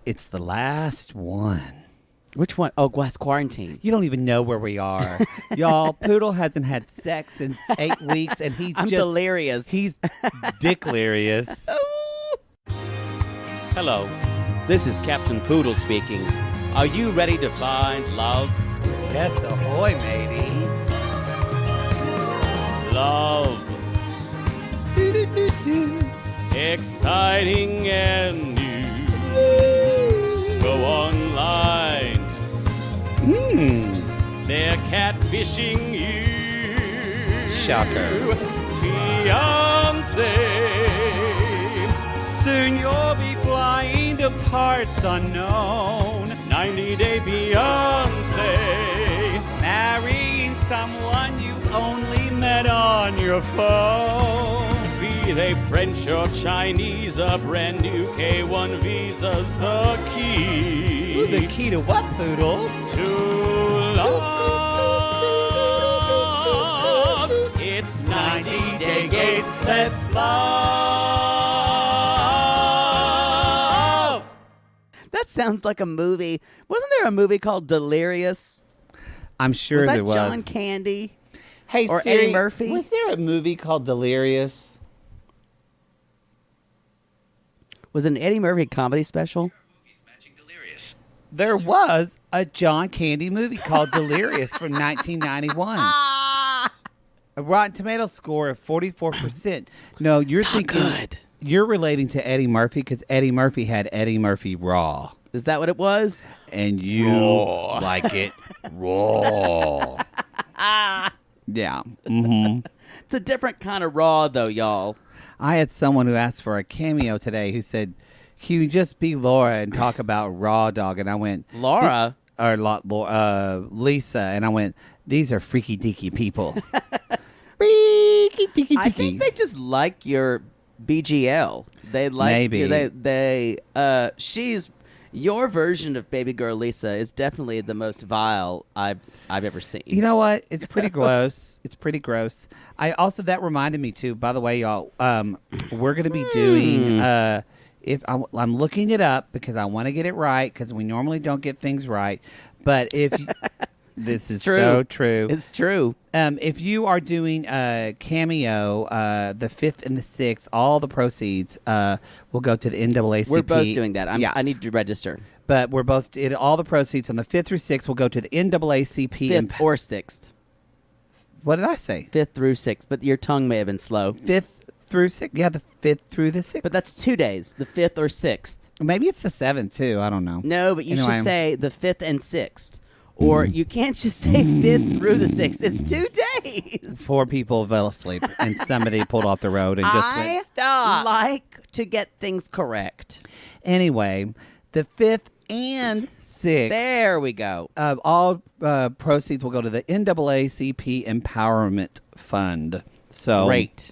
It's the last one. Which one? Oh, Glass Quarantine. You don't even know where we are. Y'all, Poodle hasn't had sex in 8 weeks, and I'm delirious. He's dicklerious. Hello, this is Captain Poodle speaking. Are you ready to find love? Yes, ahoy, matey. Love. Exciting and new. Go online. They're catfishing you. Shocker. Fiancé. Soon you'll be flying to parts unknown. 90-day Beyonce. Marrying someone you only met on your phone. Be they French or Chinese, a brand new K1 visa's the key. Ooh, the key to what, Poodle? To love. It's 90-day gate. Let's love. That sounds like a movie. Wasn't there a movie called Delirious? I'm sure Was there was. that John Candy? Hey, or Siri, Eddie Murphy? Was there a movie called Delirious? Was it an Eddie Murphy comedy special? There was a John Candy movie called Delirious from 1991. A Rotten Tomatoes score of 44%. No, you're thinking good. You're relating to Eddie Murphy because Eddie Murphy had Eddie Murphy Raw. Is that what it was? And you like it raw. Yeah. Mm-hmm. It's a different kind of raw, though, y'all. I had someone who asked for a cameo today who said, "Can you just be Laura and talk about Raw Dog?" And I went, Laura? Lisa. And I went, "These are freaky deaky people." Freaky deaky deaky. I think they just like your BGL. They like maybe she's your version of baby girl Lisa is definitely the most vile I've ever seen. You know what? It's pretty gross. It's pretty gross. I also, that reminded me too, by the way, y'all, we're going to be doing, if I'm looking it up because I want to get it right because we normally don't get things right. But if this is true. So true. It's true. If you are doing a cameo, the 5th and the 6th, all the proceeds will go to the NAACP. We're both doing that. I need to register. But we're both, all the proceeds on the 5th through 6th will go to the NAACP. 5th or 6th. What did I say? 5th through 6th, but your tongue may have been slow. 5th through 6th? Yeah, the 5th through the 6th. But that's 2 days, the 5th or 6th. Maybe it's the 7th, too. I don't know. No, but you should say the 5th and 6th. Or you can't just say 5th through the 6th. It's 2 days. 4 people fell asleep, and somebody pulled off the road and just went, stop. I like to get things correct. Anyway, the 5th and 6th. There we go. All proceeds will go to the NAACP Empowerment Fund. So Great.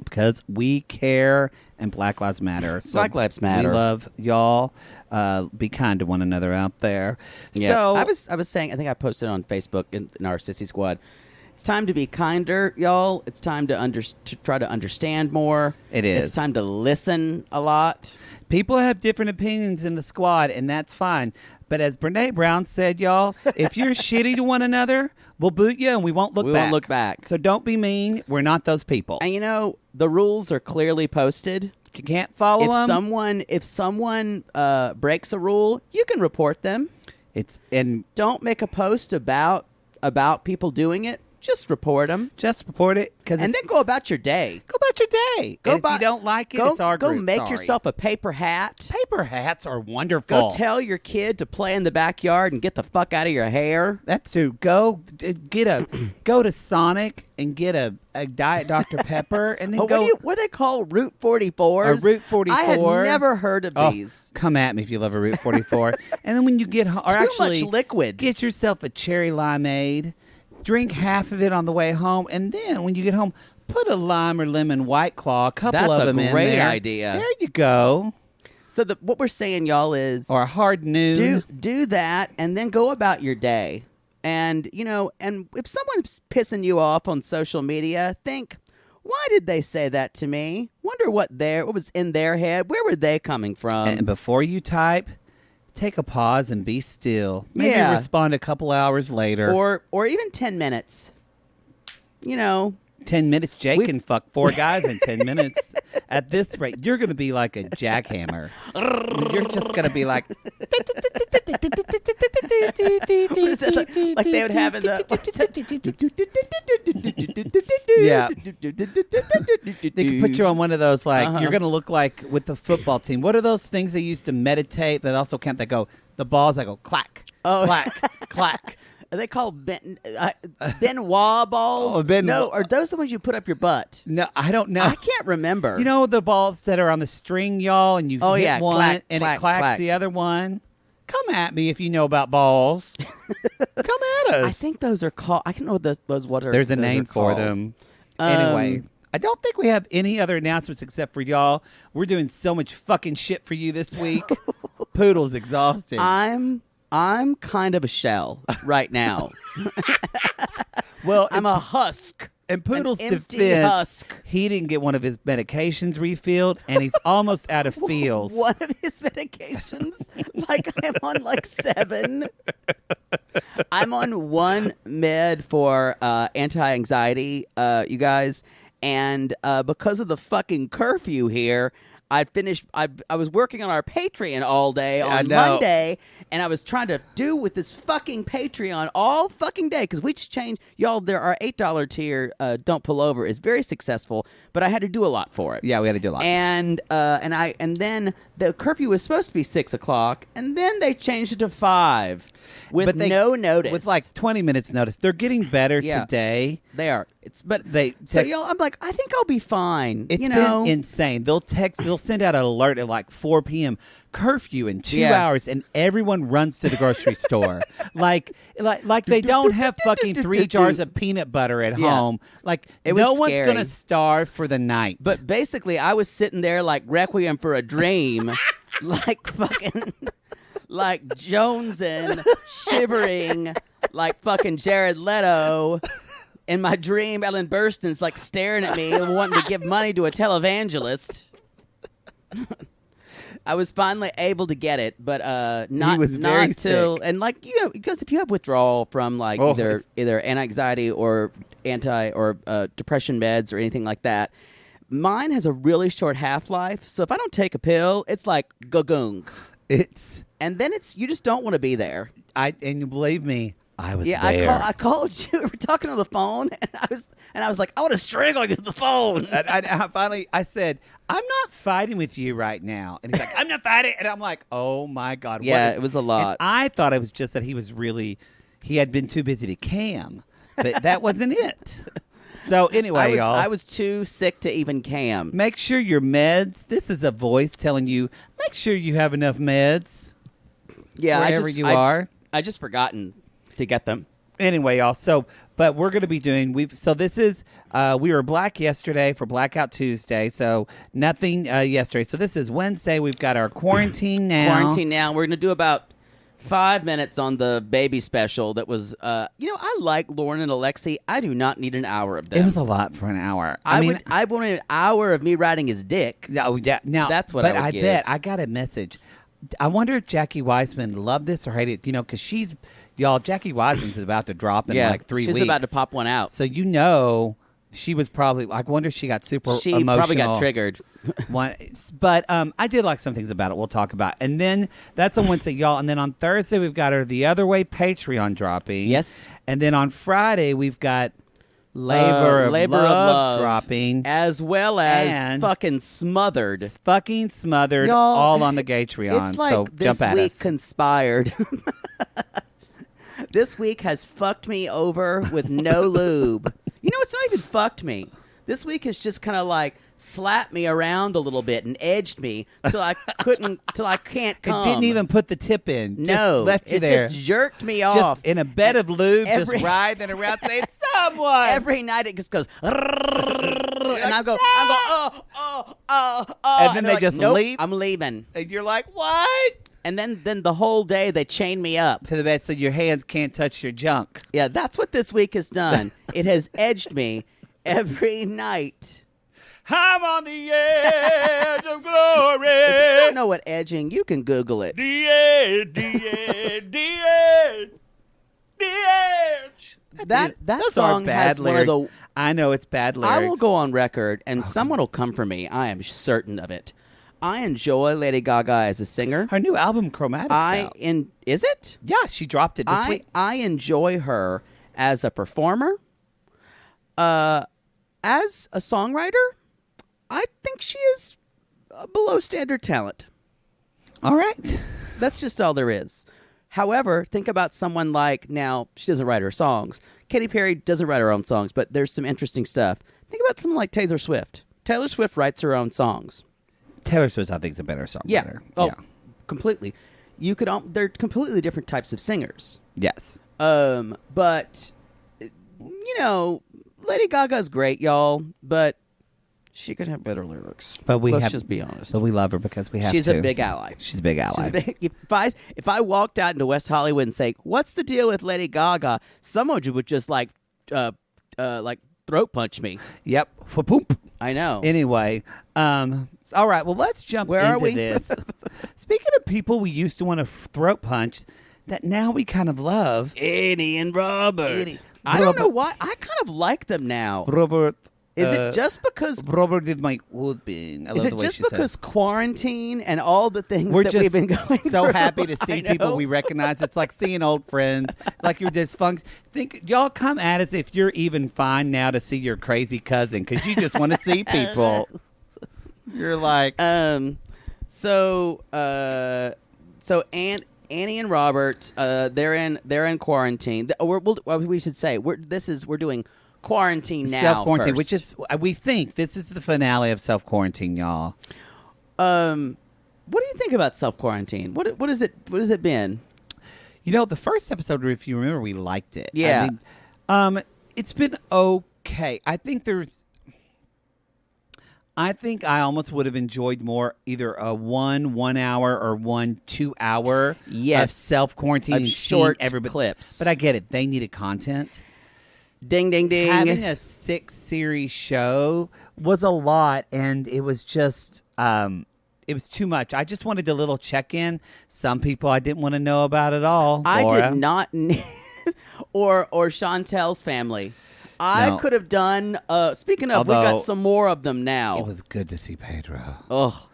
Because we care and Black Lives Matter. So Black Lives Matter. We love y'all. Be kind to one another out there. Yeah. So I was saying, I think I posted on Facebook in our Sissy Squad. It's time to be kinder, y'all. It's time to try to understand more. It is. It's time to listen a lot. People have different opinions in the squad, and that's fine. But as Brene Brown said, y'all, if you're shitty to one another, we'll boot you and we won't look back. We won't look back. So don't be mean. We're not those people. And you know, the rules are clearly posted. If you can't follow them. If someone breaks a rule, you can report them. Don't make a post about people doing it. Just report them. Just report it. And then go about your day. Go about your day. If you don't like it, it's our group. Go make yourself a paper hat. Paper hats are wonderful. Go tell your kid to play in the backyard and get the fuck out of your hair. That's true. Go to Sonic and get a Diet Dr. Pepper and then go. What do they call Route 44s? A Route 44. I had never heard of these. Come at me if you love a Route 44. And then when you get home, much liquid. Get yourself a cherry limeade. Drink half of it on the way home, and then when you get home, put a lime or lemon White Claw, a couple of them in there. That's a great idea. There you go. So what we're saying, y'all, is or a hard noon. Do that, and then go about your day. And and if someone's pissing you off on social media, think, why did they say that to me? Wonder what was in their head. Where were they coming from? And before you type, take a pause and be still. Maybe Yeah. respond a couple hours later. Or even 10 minutes. 10 minutes, Jake can fuck 4 guys in 10 minutes. At this rate, you're going to be like a jackhammer. You're just going to be like... like they would have in the... Yeah. They could put you on one of those, like, you're going to look like with the football team. What are those things they use to meditate that also count? They go, the balls, I go, clack, clack, clack. Are they called Benoit balls? Oh, Benoit. No, are those the ones you put up your butt? No, I don't know. I can't remember. You know the balls that are on the string, y'all, and you hit one clack, and clack, it clacks clack. the other one? Come at me if you know about balls. Come at us. I think those are called... I don't know what There's a those name are for called. them. Anyway, I don't think we have any other announcements except for y'all. We're doing so much fucking shit for you this week. Poodle's exhausted. I'm kind of a shell right now. Well, I'm a husk. In Poodle's an empty defense, husk. he didn't get one of his medications refilled, and he's almost out of feels. One of his medications, like I'm on like 7. I'm on 1 med for anti-anxiety, you guys, and because of the fucking curfew here, I was working on our Patreon all day on Monday, and I was trying to do with this fucking Patreon all fucking day because we just changed. Y'all, our $8 tier, Don't Pull Over, is very successful, but I had to do a lot for it. Yeah, we had to do a lot. And then the curfew was supposed to be 6 o'clock, and then they changed it to 5 with no notice. With like 20 minutes notice. They're getting better Yeah. today. They are. So y'all, I'm like, I think I'll be fine. It's been insane. They'll send out an alert at like 4 p.m. curfew in 2 hours, and everyone runs to the grocery store. Like they don't have fucking 3 jars of peanut butter at home. Like It was no one's scary. gonna starve for the night. But basically, I was sitting there like Requiem for a Dream, like fucking, like jonesing, shivering, like fucking Jared Leto. In my dream, Ellen Burstyn's like staring at me, wanting to give money to a televangelist. I was finally able to get it, but not very till sick. and like because if you have withdrawal from like either anxiety or depression meds or anything like that, mine has a really short half-life. So if I don't take a pill, it's like gagung. And then you just don't want to be there. And you believe me, I was there. I called you. We were talking on the phone, and I was like, I want to strangle you to the phone. I said, I'm not fighting with you right now. And he's like, I'm not fighting. And I'm like, oh my God. Yeah, it was a lot. And I thought it was just that he had been too busy to cam, but that wasn't it. So anyway, y'all. I was too sick to even cam. Make sure your meds, this is a voice telling you, make sure you have enough meds. Yeah, wherever you are. I just forgotten to get them. Anyway, y'all. But we're going to be doing. We were black yesterday for Blackout Tuesday. So nothing yesterday. So this is Wednesday. We've got our quarantine now. We're going to do about 5 minutes on the baby special. That was, I like Loren and Alexei. I do not need an hour of them. It was a lot for an hour. I wanted an hour of me riding his dick. No, yeah. Now that's what I would But I give. bet I got a message. I wonder if Jackie Wiseman loved this or hated it. Because she's. Y'all, Jackie Wiseman's about to drop in like 3 weeks. She's about to pop one out. So she was probably. I wonder if she got super She emotional. probably got triggered. But I did like some things about it. We'll talk about. And then that's on Wednesday, y'all. And then on Thursday we've got our The Other Way Patreon dropping. Yes. And then on Friday we've got Labor of Love dropping, as well as fucking Smothered. Y'all, all on the Gatreon. It's like so this jump at week us. conspired. This week has fucked me over with no lube. It's not even fucked me. This week has just kind of like slapped me around a little bit and edged me till I can't come. It didn't even put the tip in. No, just left you there. It just jerked me off. Just in a bed of lube, just writhing around saying, someone. Every night it just goes, and I go, and then they like, just nope, leave. I'm leaving. And you're like, what? And then the whole day they chain me up to the bed so your hands can't touch your junk. Yeah, that's what this week has done. It has edged me every night. I'm on the edge of glory. If you don't know what edging, you can Google it. The edge, the edge, the edge, the edge. That Those song are bad has lyrics. one of the. I know it's bad lyrics. I will go on record, and someone will come for me. I am certain of it. I enjoy Lady Gaga as a singer. Her new album, Chromatic. Is it? Yeah, she dropped it this week. I enjoy her as a performer. As a songwriter, I think she is below standard talent. All right. That's just all there is. However, think about someone like, now, she doesn't write her songs. Katy Perry doesn't write her own songs, but there's some interesting stuff. Think about someone like Taylor Swift. Taylor Swift writes her own songs. Taylor Swift, I think, is a better songwriter. Yeah. Oh, completely. They're completely different types of singers. Yes. But, Lady Gaga's great, y'all, but she could have better lyrics. But Let's just be honest. But we love her because we have She's to. a big ally. She's a big ally. If I walked out into West Hollywood and say, "What's the deal with Lady Gaga?" Someone would just like throat punch me. Yep. Wha-poomp. I know. Anyway, all right. Well, let's jump Where into are we? this. Speaking of people we used to want to throat punch, that now we kind of love. Anny and Robert. I don't know why. I kind of like them now. Robert. Is it just because? Robert did my woodbing? I Is love it the way just she because said. quarantine and all the things We're that just we've been going so through? happy to see I know. people we recognize. It's like seeing old friends, like you're dysfunction. Y'all come at us if you're even fine now to see your crazy cousin because you just want to see people. You're like, So Annie and Robert, they're in quarantine. We should say we're doing quarantine now. self-quarantine, first. which is we think this is the finale of self-quarantine, y'all. What do you think about self-quarantine? What has it been? The first episode, if you remember, we liked it. Yeah. It's been okay. I think I almost would have enjoyed more either a 1 hour or 1 2 hour of self-quarantine of and short seeing everybody. clips. But I get it. They needed content. Ding, ding, ding. Having a 6-series show was a lot, and it was just it was too much. I just wanted a little check-in. Some people I didn't want to know about at all. I Laura. did not or Chantel's family. I could have done speaking of, we got some more of them now. It was good to see Pedro. Oh,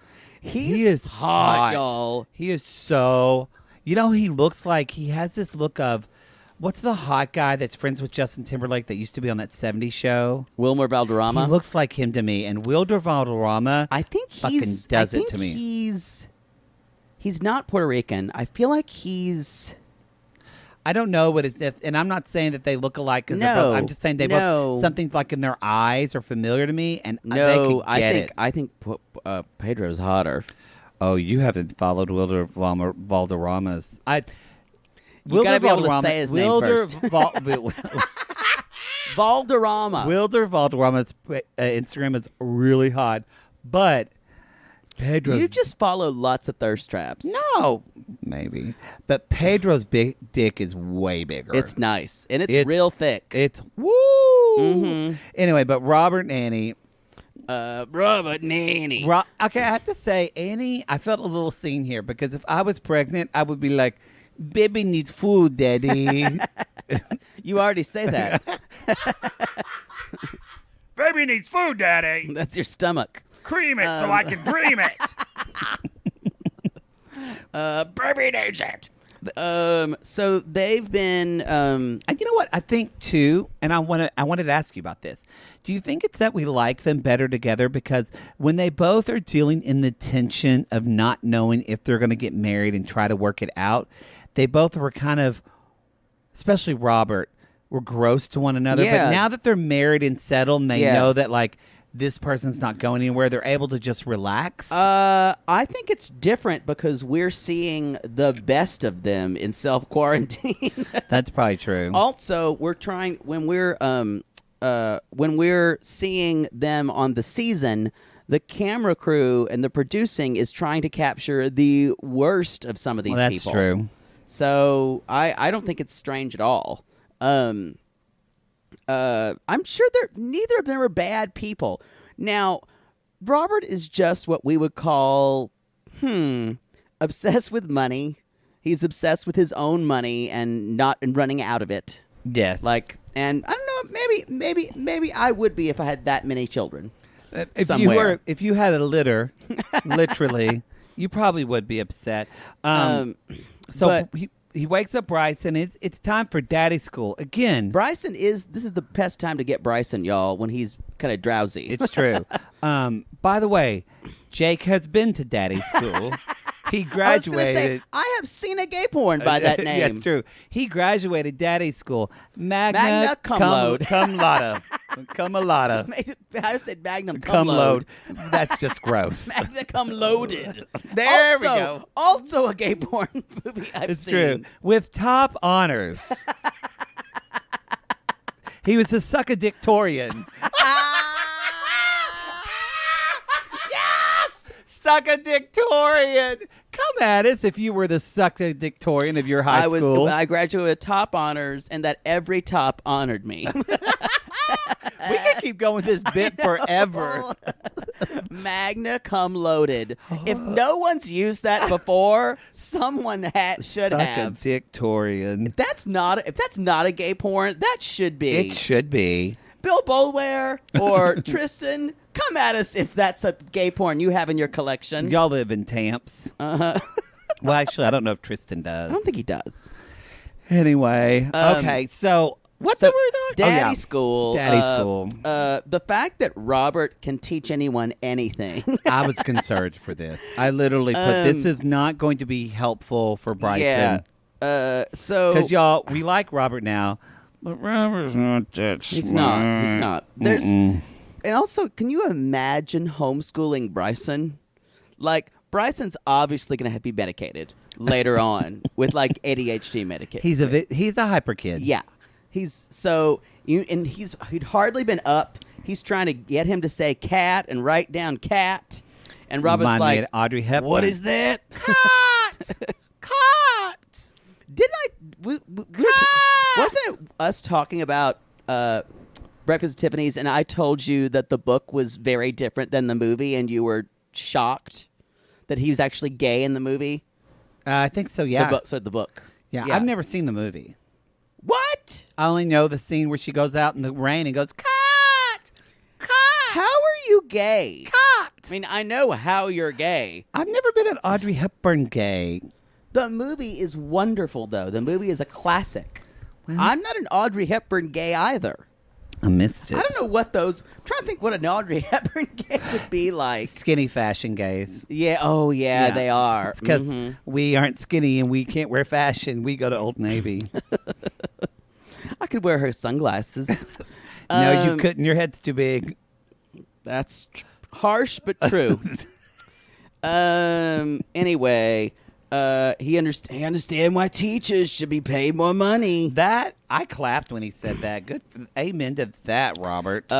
He is hot, y'all. He is so. He looks like he has this look of. What's the hot guy that's friends with Justin Timberlake that used to be on that 70s show? Wilmer Valderrama. He looks like him to me. And Wilder Valderrama, I think does it to me. He's not Puerto Rican. I feel like he's. I don't know what it's. And I'm not saying that they look alike. Cause I'm just saying they both. Something like in their eyes are familiar to me. And they could get it. I think Pedro's hotter. Oh, you haven't followed Wilder Valderrama's. You gotta be able to say his name first. Valderrama. Wilder Valderrama's Instagram is really hot, but Pedro's. You just follow lots of thirst traps. No, maybe, but Pedro's big dick is way bigger. It's nice and it's real thick. It's woo. Mm-hmm. Anyway, but Robert and Anny. Robert and Anny. Okay, I have to say, Anny, I felt a little seen here because if I was pregnant, I would be like, "Baby needs food, Daddy." You already say that. Baby needs food, Daddy. That's your stomach. Cream it so I can dream it. Baby needs it. So they've been. And you know what? I think too, and I wanted to ask you about this. Do you think it's that we like them better together because when they both are dealing in the tension of not knowing if they're going to get married and try to work it out, they both were kind of, especially Robert, were gross to one another. Yeah. But now that they're married and settled, and they know that like this person's not going anywhere, they're able to just relax. I think it's different because we're seeing the best of them in self-quarantine. That's probably true. Also, we're trying when we're seeing them on the season, the camera crew and the producing is trying to capture the worst of some of these Well, that's people. true. So I don't think it's strange at all. I'm sure neither of them are bad people. Now, Robert is just what we would call, obsessed with money. He's obsessed with his own money and running out of it. Yes. And I don't know, maybe I would be if I had that many children. If you had a litter, literally, you probably would be upset. He wakes up Bryson. It's time for daddy school again. This is the best time to get Bryson, y'all, when he's kind of drowsy. It's true. By the way, Jake has been to daddy school. He graduated. I have seen a gay porn by that name. Yeah, it's true. He graduated daddy school. Magna cum laude. Cum laude. Cum laude. I said magnum cum laude. That's just gross. Magna cum loaded. There we go. Also a gay porn movie I've seen. It's true. With top honors. He was a suckadictorian. Yes! Suckadictorian. Come at us if you were the suckadictorian of your high school. I graduated with top honors, and that every top honored me. We can keep going with this bit forever. Magna cum loaded. If no one's used that before, someone should have. Suckadictorian. If that's not a gay porn, that should be. It should be. Bill Bolware or Tristan, come at us if that's a gay porn you have in your collection. Y'all live in Tamps. Uh-huh. Well, actually, I don't know if Tristan does. I don't think he does. Anyway, okay, so what's the word? Daddy school. Daddy school. The fact that Robert can teach anyone anything. I was concerned for this. I literally put, this is not going to be helpful for Bryson. Yeah. Because y'all, we like Robert now, but Robert's not that smart. He's not. And also, can you imagine homeschooling Bryson? Like, Bryson's obviously going to have to be medicated later on with like ADHD medication. He's a hyper kid. Yeah, he'd hardly been up. He's trying to get him to say cat and write down cat, and Robert's like, Audrey Hepburn. "What is that? Cat, cat." Wasn't it us talking about Breakfast at Tiffany's, and I told you that the book was very different than the movie, and you were shocked that he was actually gay in the movie? I think so, yeah. The book. Yeah, I've never seen the movie. What? I only know the scene where she goes out in the rain and goes, cat, cat. How are you gay? Cat. I mean, I know how you're gay. I've never been an Audrey Hepburn gay. The movie is wonderful, though. The movie is a classic. Well, I'm not an Audrey Hepburn gay either. I missed it. I don't know what those... I'm trying to think what an Audrey Hepburn gay would be like. Skinny fashion gays. Yeah. Oh, yeah. They are. It's because we aren't skinny and we can't wear fashion. We go to Old Navy. I could wear her sunglasses. No, you couldn't. Your head's too big. That's harsh, but true. Anyway... he understand why teachers should be paid more money. That I clapped when he said that. Good, amen to that, Robert.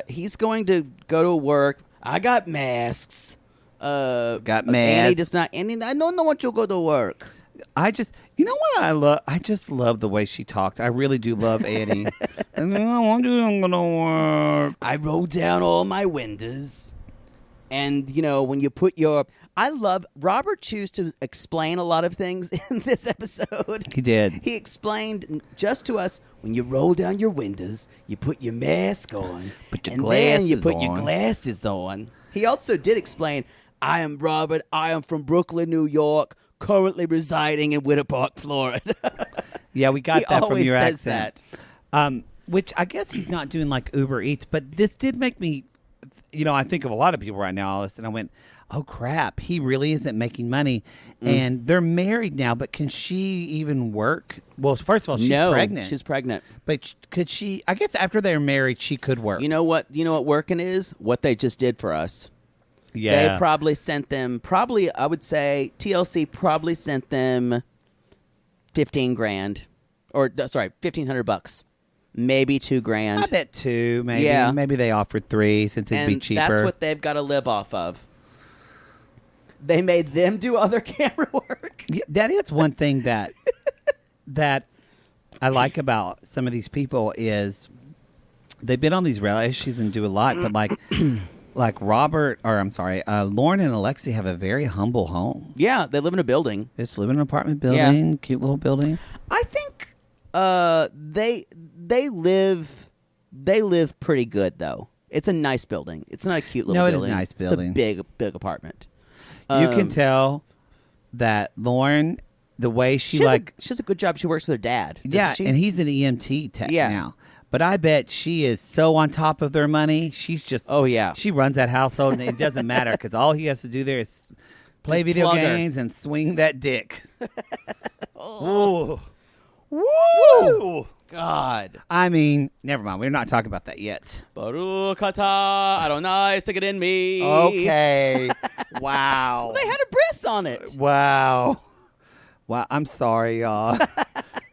He's going to go to work. I got masks. Got masks. Annie does not. Annie, I don't want you to go to work. You know what I love? I just love the way she talks. I really do love Annie. I want you to go to work. I rolled down all my windows, and when you put your. I love Robert chose to explain a lot of things in this episode. He did. He explained just to us, when you roll down your windows, you put your mask on, then you put your glasses on. He also did explain, I am Robert, I am from Brooklyn, New York, currently residing in Winter Park, Florida. Yeah, we got that from your says accent. Which I guess he's not doing like Uber Eats, but this did make me, I think of a lot of people right now, Alice, and I went, oh, crap, he really isn't making money. And they're married now, but can she even work? Well, first of all, she's pregnant. She's pregnant. But could she, I guess after they're married, she could work. You know what working is? What they just did for us. Yeah. They probably sent them, I would say, TLC probably sent them $15,000. Or, sorry, $1,500. Maybe $2,000. I bet 2, maybe. Yeah. Maybe they offered 3 since it'd be cheaper. That's what they've got to live off of. They made them do other camera work. Yeah, that is one thing that I like about some of these people is they've been on these reality issues and do a lot, but like like Loren and Alexei have a very humble home. Yeah, they live in a building. They just live in an apartment building, cute little building. I think they live pretty good though. It's a nice building. It's not a cute little building. No, it's a nice building. It's a big apartment. You can tell that Loren, the way she has a good job. She works with her dad. Yeah, she? and he's an EMT tech now. But I bet she is so on top of their money. She's just she runs that household, and it doesn't matter because all he has to do there is play video games and swing that dick. Ooh. Woo! God. I mean, never mind. We're not talking about that yet. Baruch atah Adonai, stick it in me. Okay. Wow. Well, they had a bris on it. Wow. I'm sorry, y'all.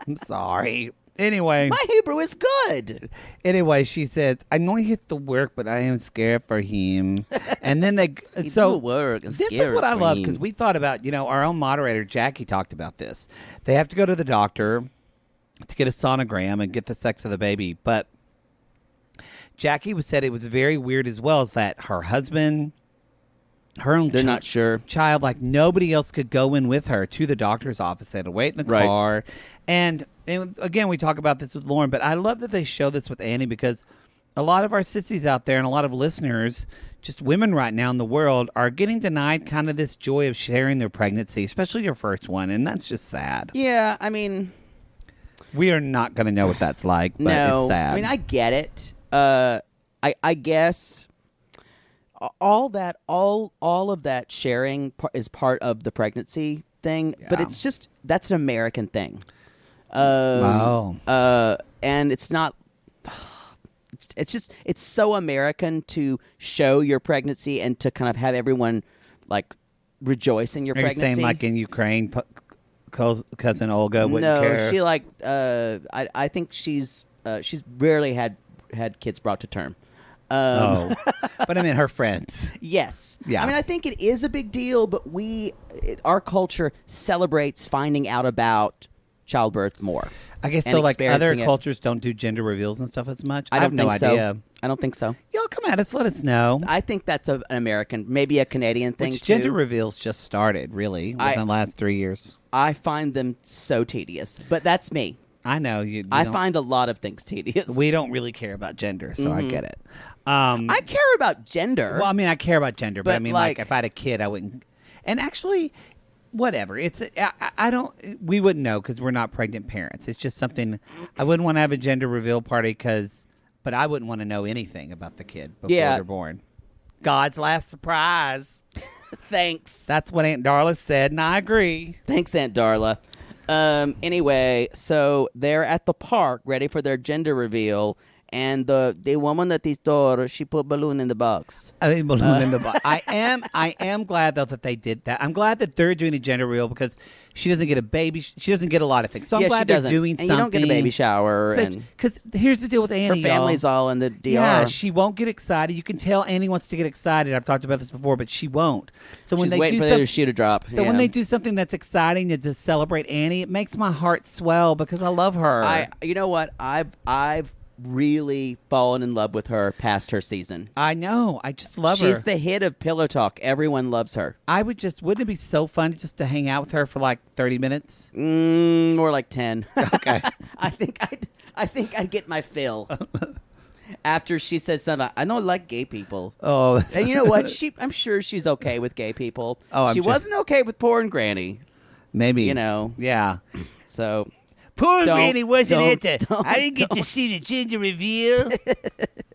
I'm sorry. Anyway. My Hebrew is good. Anyway, she says, I know he has to work, but I am scared for him. And then they... He do work. I'm this scared is what I for love, him. because we thought about, our own moderator, Jackie, talked about this. They have to go to the doctor to get a sonogram and get the sex of the baby. But Jackie said it was very weird as well, is that her husband... Her own They're not sure. Child, like nobody else could go in with her to the doctor's office. They had to wait in the car. And again, we talk about this with Loren, but I love that they show this with Annie because a lot of our sissies out there and a lot of listeners, just women right now in the world, are getting denied kind of this joy of sharing their pregnancy, especially your first one. And that's just sad. Yeah, I mean... We are not going to know what that's like, but it's sad. I mean, I get it. I guess... All of that sharing is part of the pregnancy thing, but it's just that's an American thing. And it's not. It's so American to show your pregnancy and to kind of have everyone like rejoice in your pregnancy. You're saying like in Ukraine, cousin Olga wouldn't care? No, she I think she's rarely had kids brought to term. But I mean her friends. Yes. Yeah. I mean, I think it is a big deal, but our culture celebrates finding out about childbirth more. I guess so. Like other cultures don't do gender reveals and stuff as much. I have no idea. I don't think so. Y'all come at us. Let us know. I think that's an American, maybe a Canadian thing too. Gender reveals just started really within the last 3 years. I find them so tedious, but that's me. I know you. I find a lot of things tedious. We don't really care about gender, so I get it. I care about gender. Well, I mean, I care about gender, but I mean, like, if I had a kid, I wouldn't. And actually, whatever. It's I don't. We wouldn't know because we're not pregnant parents. It's just something I wouldn't want to have a gender reveal party but I wouldn't want to know anything about the kid before they're born. God's last surprise. Thanks. That's what Aunt Darla said, and I agree. Thanks, Aunt Darla. Anyway, so they're at the park ready for their gender reveal, and the woman that they store, she put balloon in the box. In the box. I am glad though that they did that. I'm glad that they're doing a gender reveal because she doesn't get a baby. She doesn't get a lot of things. So I'm glad they're doing something. And you don't get a baby shower. Because here's the deal with Annie. Her family's all in the DR. Yeah, she won't get excited. You can tell Annie wants to get excited. I've talked about this before, but she won't. So when she's waiting for the shoe to drop. So when they do something that's exciting to celebrate Annie, it makes my heart swell because I love her. You know what? I've really fallen in love with her past her season. I know. I just love her. She's the hit of Pillow Talk. Everyone loves her. Wouldn't it be so fun just to hang out with her for like 30 minutes? More like 10. Okay. I think I'd get my fill. After she says something, I don't like gay people. Oh. And you know what? I'm sure she's okay with gay people. Oh, she wasn't okay with porn granny. Maybe. Yeah. So... Poor Granny wasn't I didn't get to see the gender reveal.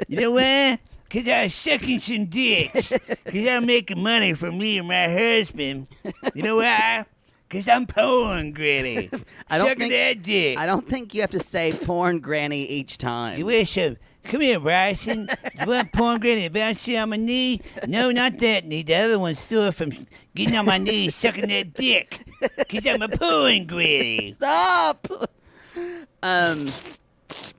You know why? Because I was sucking some dicks. Because I'm making money for me and my husband. You know why? Because I'm porn Granny. Sucking that dick. I don't think you have to say porn Granny each time. You wish so. Come here, Bryson. You want porn Granny bounce you on my knee? No, not that knee. The other one's sore from getting on my knee sucking that dick. Because I'm a porn Granny. Stop!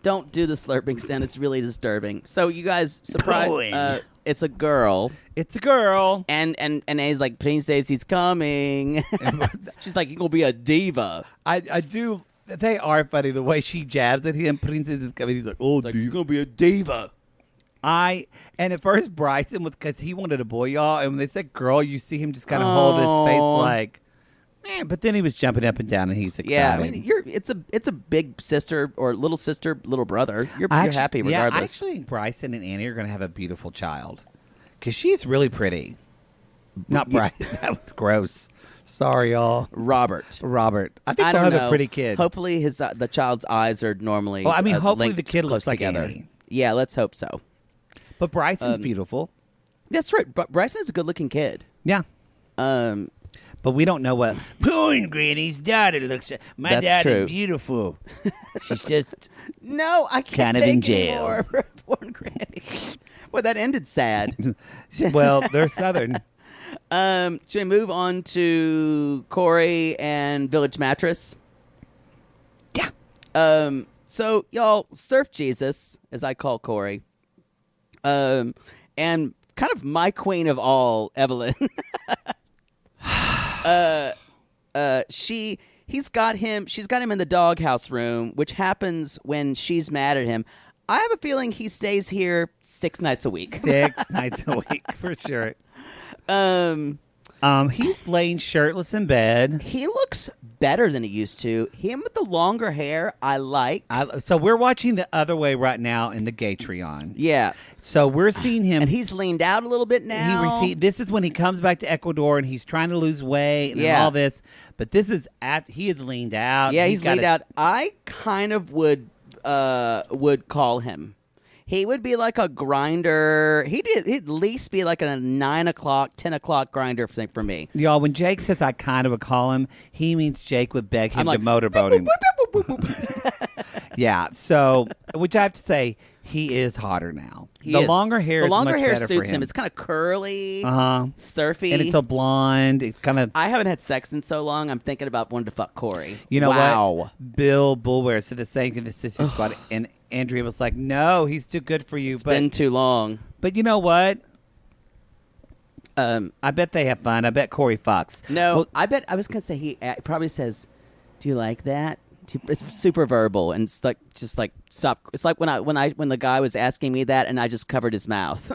Don't do the slurping sound. It's really disturbing. So you guys, surprise! It's a girl. It's a girl. And A's like, Princess, he's coming. She's like, you're gonna be a diva. I do. They are funny the way she jabs at him. Princess is coming. He's like, oh, you're gonna be a diva. And at first Bryson was because he wanted a boy, y'all. And when they said girl, you see him just kind of hold his face like, man. But then he was jumping up and down, and he's excited. Yeah, I mean, it's a big sister or little sister, little brother. You're happy regardless. Yeah, I actually think Bryson and Annie are going to have a beautiful child because she's really pretty. Not Bryson. That was gross. Sorry, y'all. Robert. I think they'll have a pretty kid. Hopefully, the child's eyes are normally. Well, I mean, hopefully the kid looks like together. Annie. Yeah, let's hope so. But Bryson's beautiful. That's right. But Bryson's a good-looking kid. Yeah. But we don't know what Porn Granny's daughter looks like. My daughter's beautiful. She's just no, I can't kind of take in jail. Anymore. Porn Granny. Well, that ended sad. Well, they're Southern. Should we move on to Corey and Village Mattress? Yeah. So y'all, Surf Jesus, as I call Corey, and kind of my queen of all, Evelin. She's got him in the doghouse room, which happens when she's mad at him. I have a feeling he stays here 6 nights a week. 6 nights a week for sure. He's laying shirtless in bed. He looks better than he used to. Him with the longer hair, I like. So we're watching the other way right now in the Gatreon. Yeah. So we're seeing him. And he's leaned out a little bit now. This is when he comes back to Ecuador and he's trying to lose weight and all this. But this is he is leaned out. Yeah, he's leaned out. I kind of would call him. He would be like a grinder. He'd at least be like a 9 o'clock, 10 o'clock grinder thing for me. Y'all, when Jake says I kind of would call him, he means Jake would beg him to motorboat him. Yeah, so, which I have to say, he is hotter now. The longer hair is much better suits for him. It's kind of curly, surfy. And it's a blonde. It's kind of... I haven't had sex in so long, I'm thinking about wanting to fuck Corey. You know what? Bill Bulwer said the same thing to Sissy Squad, and Andrea was like, no, he's too good for you. It's been too long. But you know what? I bet they have fun. I bet Corey fucks. No, I was going to say he probably says, do you like that? It's super verbal, and it's like just like stop. It's like when the guy was asking me that, and I just covered his mouth.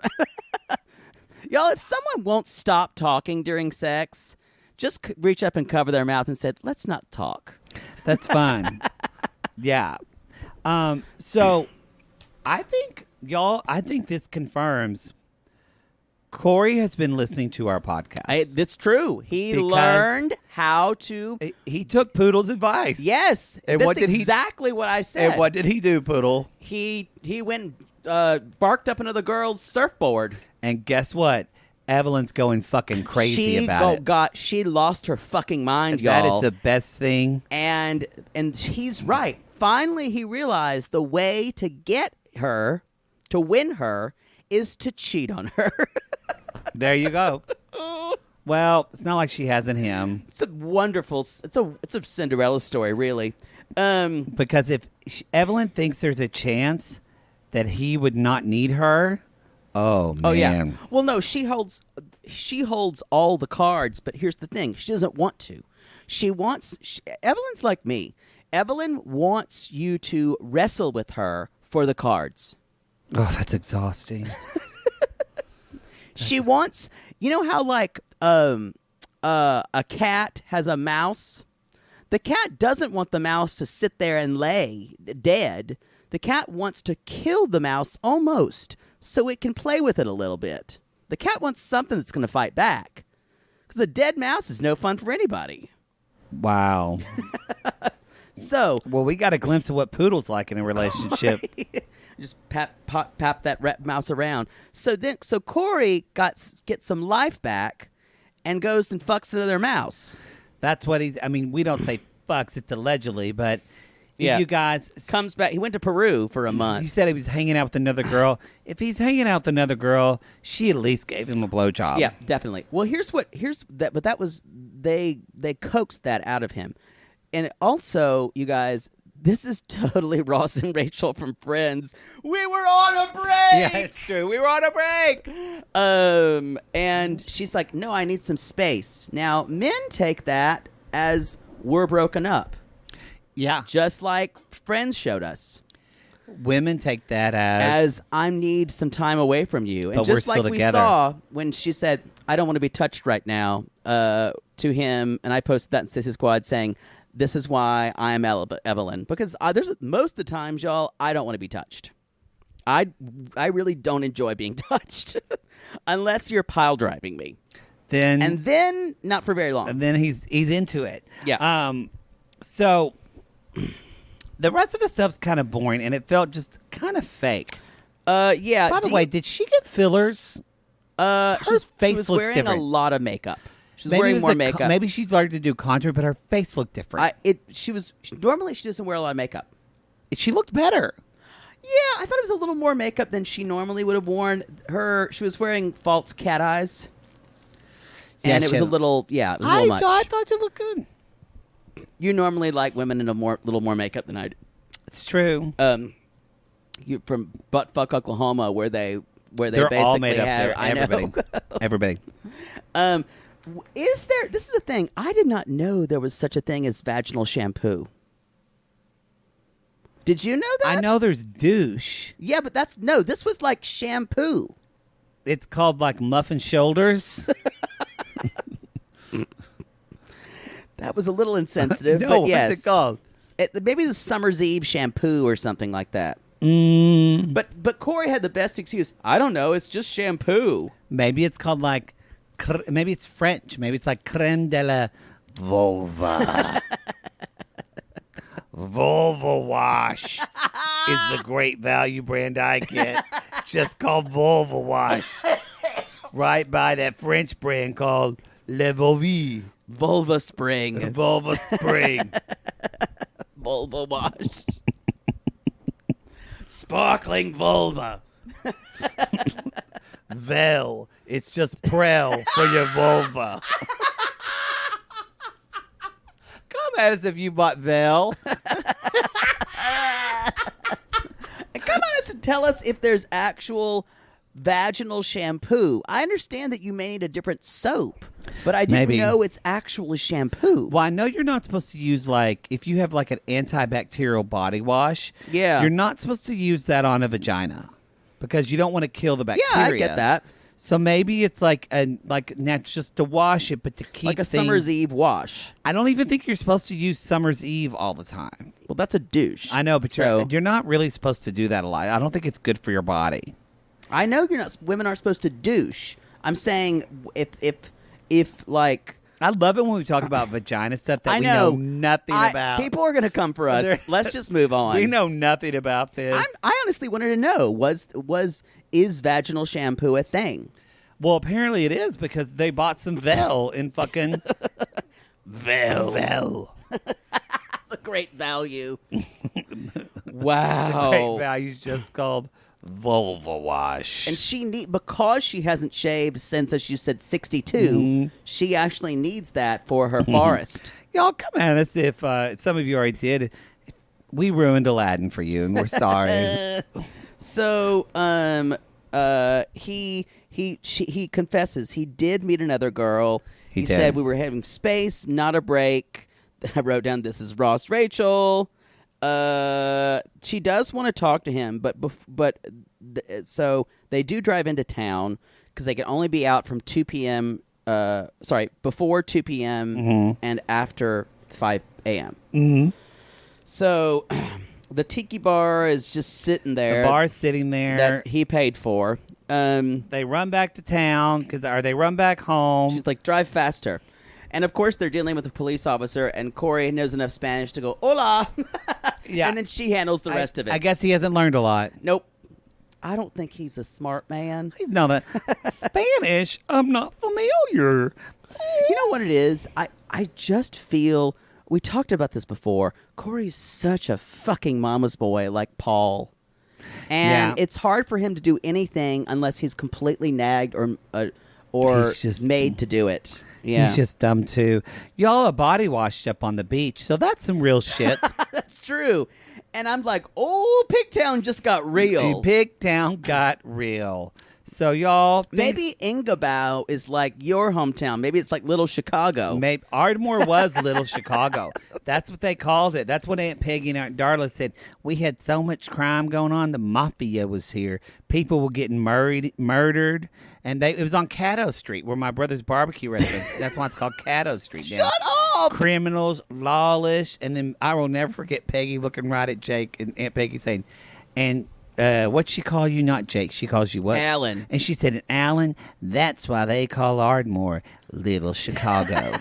Y'all, if someone won't stop talking during sex, just reach up and cover their mouth and said, "Let's not talk." That's fine. Yeah. So, I think this confirms Corey has been listening to our podcast. That's true. He learned how to... He took Poodle's advice. Yes. And that's exactly what I said. And what did he do, Poodle? He went barked up another girl's surfboard. And guess what? Evelyn's going fucking crazy about it. She lost her fucking mind, y'all. y'all. That is the best thing. And he's right. Finally, he realized the way to get her, to win her, is to cheat on her. There you go. Well, it's not like she hasn't him. It's a wonderful. It's a Cinderella story, really. Because if Evelyn thinks there's a chance that he would not need her, oh man. Oh yeah. Well, no, she holds all the cards, but here's the thing: she doesn't want to. Evelyn's like me. Evelyn wants you to wrestle with her for the cards. Oh, that's exhausting. She wants, you know how like a cat has a mouse? The cat doesn't want the mouse to sit there and lay dead. The cat wants to kill the mouse almost so it can play with it a little bit. The cat wants something that's going to fight back. Because a dead mouse is no fun for anybody. Wow. Well, we got a glimpse of what Poodle's like in a relationship. Just pap that mouse around. So Corey gets some life back and goes and fucks another mouse. That's what we don't say fucks, it's allegedly, but you guys... Comes back. He went to Peru for a month. He said he was hanging out with another girl. If he's hanging out with another girl, she at least gave him a blowjob. Yeah, definitely. Well, but that was, they coaxed that out of him. And also, you guys... This is totally Ross and Rachel from Friends. We were on a break! Yeah, it's true. We were on a break! And she's like, no, I need some space. Now, men take that as we're broken up. Yeah. Just like Friends showed us. Women take that as I need some time away from you. And But just we're like still we together. saw when she said, I don't want to be touched right now, to him, and I posted that in Sissy Squad saying, this is why I am Evelyn. Because there's most of the times, y'all, I don't want to be touched. I really don't enjoy being touched unless you're pile driving me. And then not for very long. And then he's into it. Yeah. So the rest of the stuff's kind of boring, and it felt just kind of fake. Yeah. By the way, did she get fillers? Her face she was looks wearing different. a lot of makeup. She was Maybe it wearing was more the makeup. Maybe she started to do contour, but her face looked different. Normally she doesn't wear a lot of makeup. She looked better. Yeah, I thought it was a little more makeup than she normally would have worn. She was wearing false cat eyes. Yeah, And it was a little much. I thought you looked good. You normally like women in a little more makeup than I do. It's true. You from Buttfuck, Oklahoma, where they're They're basically all made up have there. I Everybody. know. Everybody. This is the thing. I did not know there was such a thing as vaginal shampoo. Did you know that? I know there's douche. Yeah, but this was like shampoo. It's called like muffin shoulders. That was a little insensitive, No, but yes. what's it called? Maybe it was Summer's Eve shampoo or something like that. But Corey had the best excuse. I don't know. It's just shampoo. Maybe it's called like, maybe it's French. Maybe it's like creme de la vulva. Vulva Wash is the great value brand I get. Just called Vulva Wash. Right by that French brand called Le Vulvi. Vulva Spring. Vulva Spring. Vulva Wash. Sparkling vulva. Vel. It's just Prel for your vulva. Come at us if you bought Vel. Come on us and tell us if there's actual vaginal shampoo. I understand that you may need a different soap, but I didn't know it's actually shampoo. Well, I know you're not supposed to use, like, if you have, like, an antibacterial body wash, Yeah. you're not supposed to use that on a vagina because you don't want to kill the bacteria. Yeah, I get that. So maybe it's like not just to wash it, but to keep Like a things. Summer's Eve wash. I don't even think you're supposed to use Summer's Eve all the time. Well, that's a douche. I know, but So- you're not really supposed to do that a lot. I don't think it's good for your body. I know you're not. Women aren't supposed to douche. I'm saying if like. I love it when we talk about vagina stuff that I we know nothing about. People are going to come for us. Let's just move on. We know nothing about this. I honestly wanted to know is vaginal shampoo a thing? Well, apparently it is because they bought some Vel in fucking Vel. The great value. Wow. Great value's just called Vulva Wash. And because she hasn't shaved since, as you said, 62. She actually needs that for her forest. Y'all come at us if some of you already did. We ruined Aladdin for you, and we're sorry. So, he confesses he did meet another girl. He did. said we were having space, not a break. I wrote down, this is Ross Rachel. She does want to talk to him, so they do drive into town because they can only be out from 2 p.m. Before 2 p.m. and after 5 a.m. Mm-hmm. So the tiki bar is just sitting there. The bar's sitting there. That he paid for. They run back to town they run back home. She's like, drive faster. And of course, they're dealing with a police officer, and Corey knows enough Spanish to go, hola. Yeah. And then she handles the rest of it. I guess he hasn't learned a lot. Nope. I don't think he's a smart man. He's not a Spanish. I'm not familiar. You know what it is? I just feel, we talked about this before, Corey's such a fucking mama's boy like Paul. And it's hard for him to do anything unless he's completely nagged or He's just made to do it. Yeah. He's just dumb too. Y'all are body washed up on the beach, so that's some real shit. That's true. And I'm like, oh, Pigtown just got real. Pigtown got real. So y'all, Maybe Ingabao is like your hometown. Maybe it's like Little Chicago. maybe Ardmore was Little Chicago. That's what they called it. That's what Aunt Peggy and Aunt Darla said. We had so much crime going on. The mafia was here. People were getting murdered, and it was on Caddo Street where my brother's barbecue restaurant. That's why it's called Caddo Street now. Shut up! Criminals, lawless, and then I will never forget Peggy looking right at Jake and Aunt Peggy saying, and what'd she call you? Not Jake. She calls you what? Alan. And she said, Alan, that's why they call Ardmore Little Chicago.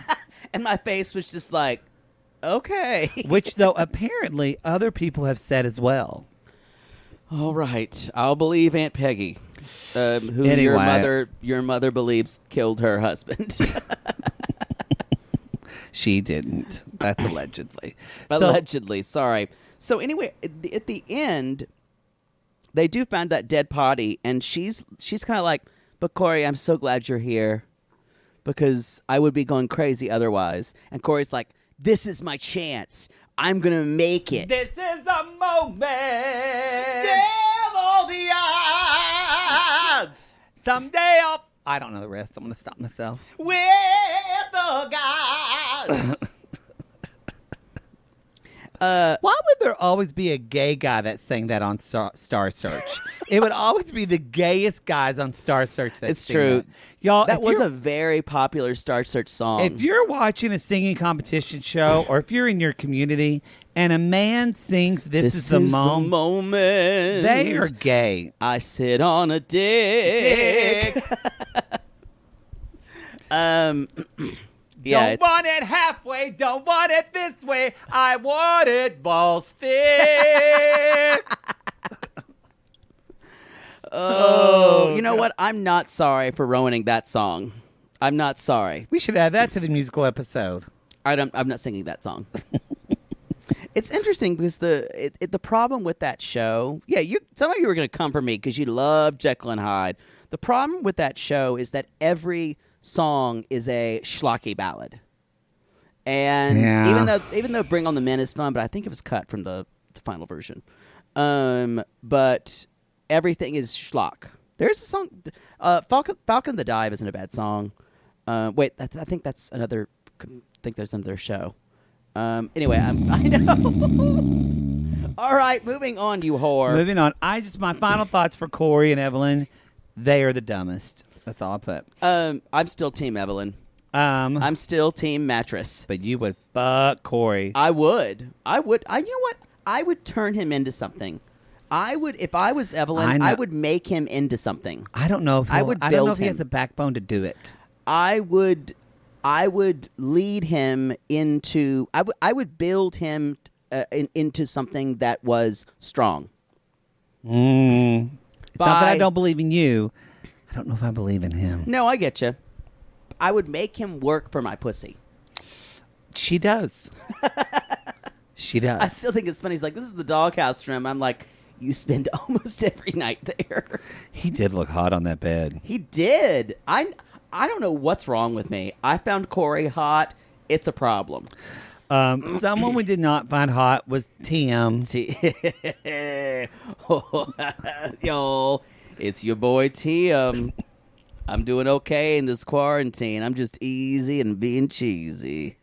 And my face was just like, okay. Which, though, apparently other people have said as well. All right. I'll believe Aunt Peggy, who Anyway. your mother believes killed her husband. She didn't. That's allegedly. Allegedly. Sorry. So anyway, at the end, they do find that dead body, and she's kind of like, but Corey, I'm so glad you're here because I would be going crazy otherwise. And Corey's like, this is my chance. I'm going to make it. This is the moment. Damn all the odds. Someday I'll... I don't know the rest. I'm going to stop myself. With the guys. Why would there always be a gay guy that sang that on Star Search? It would always be the gayest guys on Star Search that It's sing true. that. Y'all, That if was you're- a very popular Star Search song. If you're watching a singing competition show or if you're in your community and a man sings This is the moment, they are gay. I sit on a dick. Yeah, Don't want it halfway, don't want it this way. I want it balls thick. Oh, you know what? I'm not sorry for ruining that song. I'm not sorry. We should add that to the musical episode. I'm not singing that song. It's interesting because the problem with that show, some of you are going to come for me because you love Jekyll and Hyde. The problem with that show is that every song is a schlocky ballad, and Yeah. even though Bring on the Men is fun, but I think it was cut from the final version. But everything is schlock. There's a song, Falcon the Dive isn't a bad song. Wait, I think that's another. I think there's another show. Anyway, I know. All right, moving on, you whore. Moving on. My final thoughts for Corey and Evelyn. They are the dumbest. That's all I put. I'm still Team Evelyn. I'm still Team Mattress. But you would fuck Corey. I would. You know what? I would turn him into something. I would, if I was Evelyn, I would make him into something. I don't know if I would I don't know build if he him. has the backbone to do it. I would lead him into. I would build him into something that was strong. It's not that I By- don't believe in you. I don't know if I believe in him. No, I get you. I would make him work for my pussy. She does. She does. I still think it's funny. He's like, "This is the doghouse room." I'm like, "You spend almost every night there." He did look hot on that bed. He did. I don't know what's wrong with me. I found Corey hot. It's a problem. Someone we did not find hot was Tim. Yo, it's your boy Tim. I'm doing okay in this quarantine. I'm just easy and being cheesy.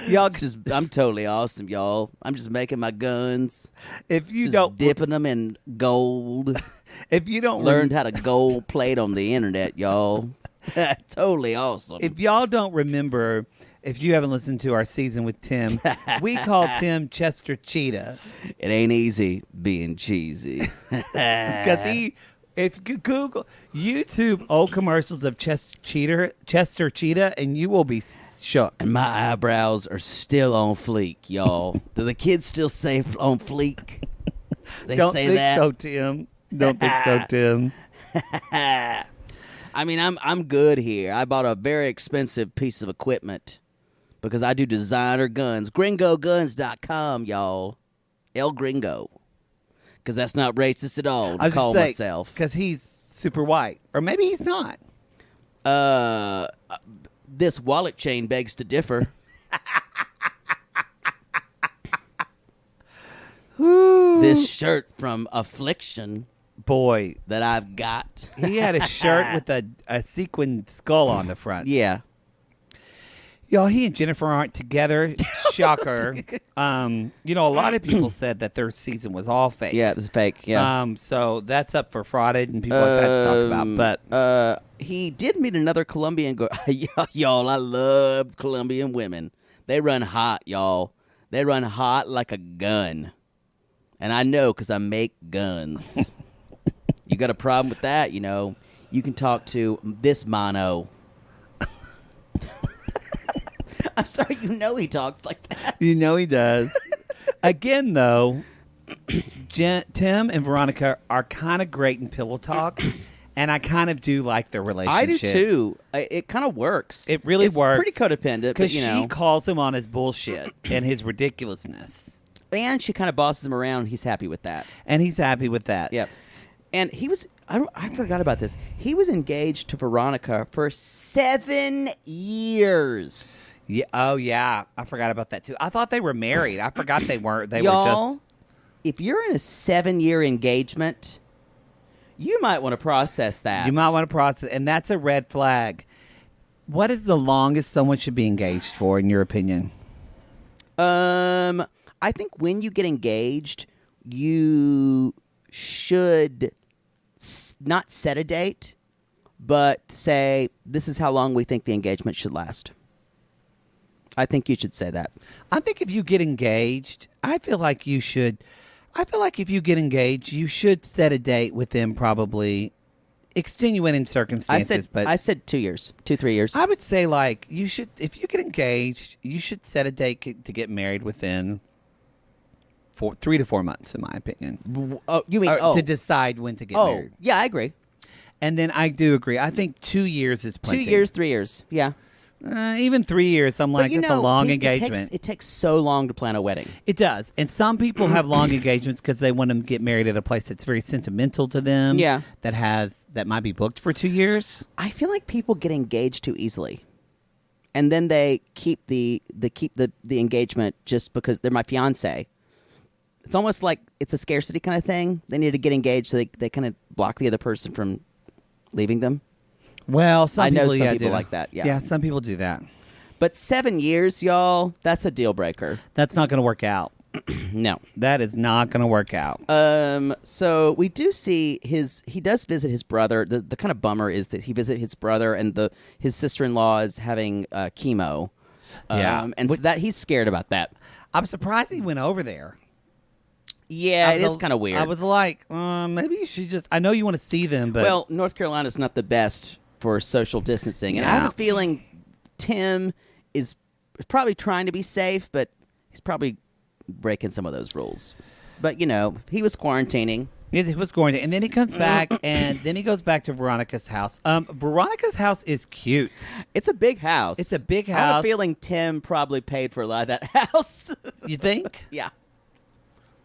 Y'all, I'm totally awesome, y'all. I'm just making my guns. if you Just don't dipping them in gold. if you don't Learned how to gold plate on the internet, y'all. Totally awesome. if y'all don't remember, if you haven't listened to our season with Tim, we call Tim Chester Cheetah It ain't easy being cheesy. because if you Google YouTube old commercials of Chester Cheetah, and you will be shook. And my eyebrows are still on fleek, y'all. Do the kids still say on fleek? They Don't say think that. so, Tim. Don't think so, Tim. I mean, I'm good here. I bought a very expensive piece of equipment because I do designer guns. GringoGuns.com, y'all. El Gringo. Because that's not racist at all to call myself. Because he's super white. Or maybe he's not. This wallet chain begs to differ. This shirt from Affliction Boy, that I've got. he had a shirt with a sequin skull on the front. Yeah. Y'all, he and Jennifer aren't together. Shocker. A lot of people said that their season was all fake. Yeah, it was fake. Yeah. So that's up for frauded and people have that to talk about. But he did meet another Colombian girl. Y'all, I love Colombian women. They run hot, y'all. They run hot like a gun. And I know because I make guns. You got a problem with that, you can talk to this mono. I'm sorry, he talks like that. You know he does. Again, though, Tim and Veronica are kind of great in pillow talk, and I kind of do like their relationship. I do, too. It kind of works. It really works. It's pretty codependent, because she calls him on his bullshit and his ridiculousness. And she kind of bosses him around. He's happy with that. Yep. And he was... I forgot about this. He was engaged to Veronica for 7 years. Yeah. Oh, yeah. I forgot about that, too. I thought they were married. I forgot they weren't. They Y'all, were just... if you're in a 7-year engagement, you might want to process that. You might want to process... And that's a red flag. What is the longest someone should be engaged for, in your opinion? I think when you get engaged, you should not set a date, but say, this is how long we think the engagement should last. I think you should say that. I think if you get engaged, I feel like if you get engaged, you should set a date with them, probably extenuating circumstances. I said 2 years, 2-3 years. I would say you should, if you get engaged, you should set a date to get married within 3 to 4 months, in my opinion. Oh, you mean to decide when to get married? Yeah, I agree. And then I do agree. I think 2 years is plenty. 2 years, 3 years. Yeah. Even 3 years, I'm like, it's a long engagement. It takes so long to plan a wedding. It does. And some people have long engagements because they want to get married at a place that's very sentimental to them. Yeah. That might be booked for 2 years. I feel like people get engaged too easily. And then they keep the engagement just because they're my fiancé. It's almost like it's a scarcity kind of thing. They need to get engaged so they kind of block the other person from leaving them. Well, some people do like that. Yeah, some people do that. But 7 years, y'all, that's a deal breaker. That's not going to work out. No. That is not going to work out. So we do see he does visit his brother. The kind of bummer is that he visits his brother and his sister-in-law is having chemo. And so that he's scared about that. I'm surprised he went over there. Yeah, it is kind of weird. I was like, maybe you should just... I know you want to see them, but... Well, North Carolina's not the best for social distancing. And I have a feeling Tim is probably trying to be safe, but he's probably breaking some of those rules. But, he was quarantining. He was going to. And then he comes back, and then he goes back to Veronica's house. Veronica's house is cute. It's a big house. It's a big house. I have a feeling Tim probably paid for a lot of that house. You think? Yeah.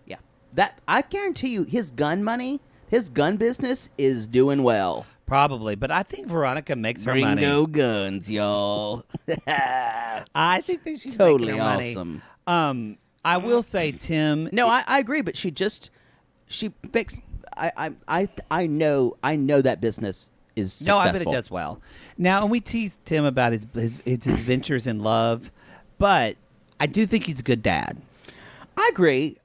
Yeah. That I guarantee you, his gun business is doing well. Probably, but I think Veronica makes her money. Bring no guns, y'all. I think that she's totally making her money. Awesome. I will say, Tim. No, I agree, but she makes. I know that business is successful. No, I bet it does well. Now, and we teased Tim about his adventures in love, but I do think he's a good dad. I agree.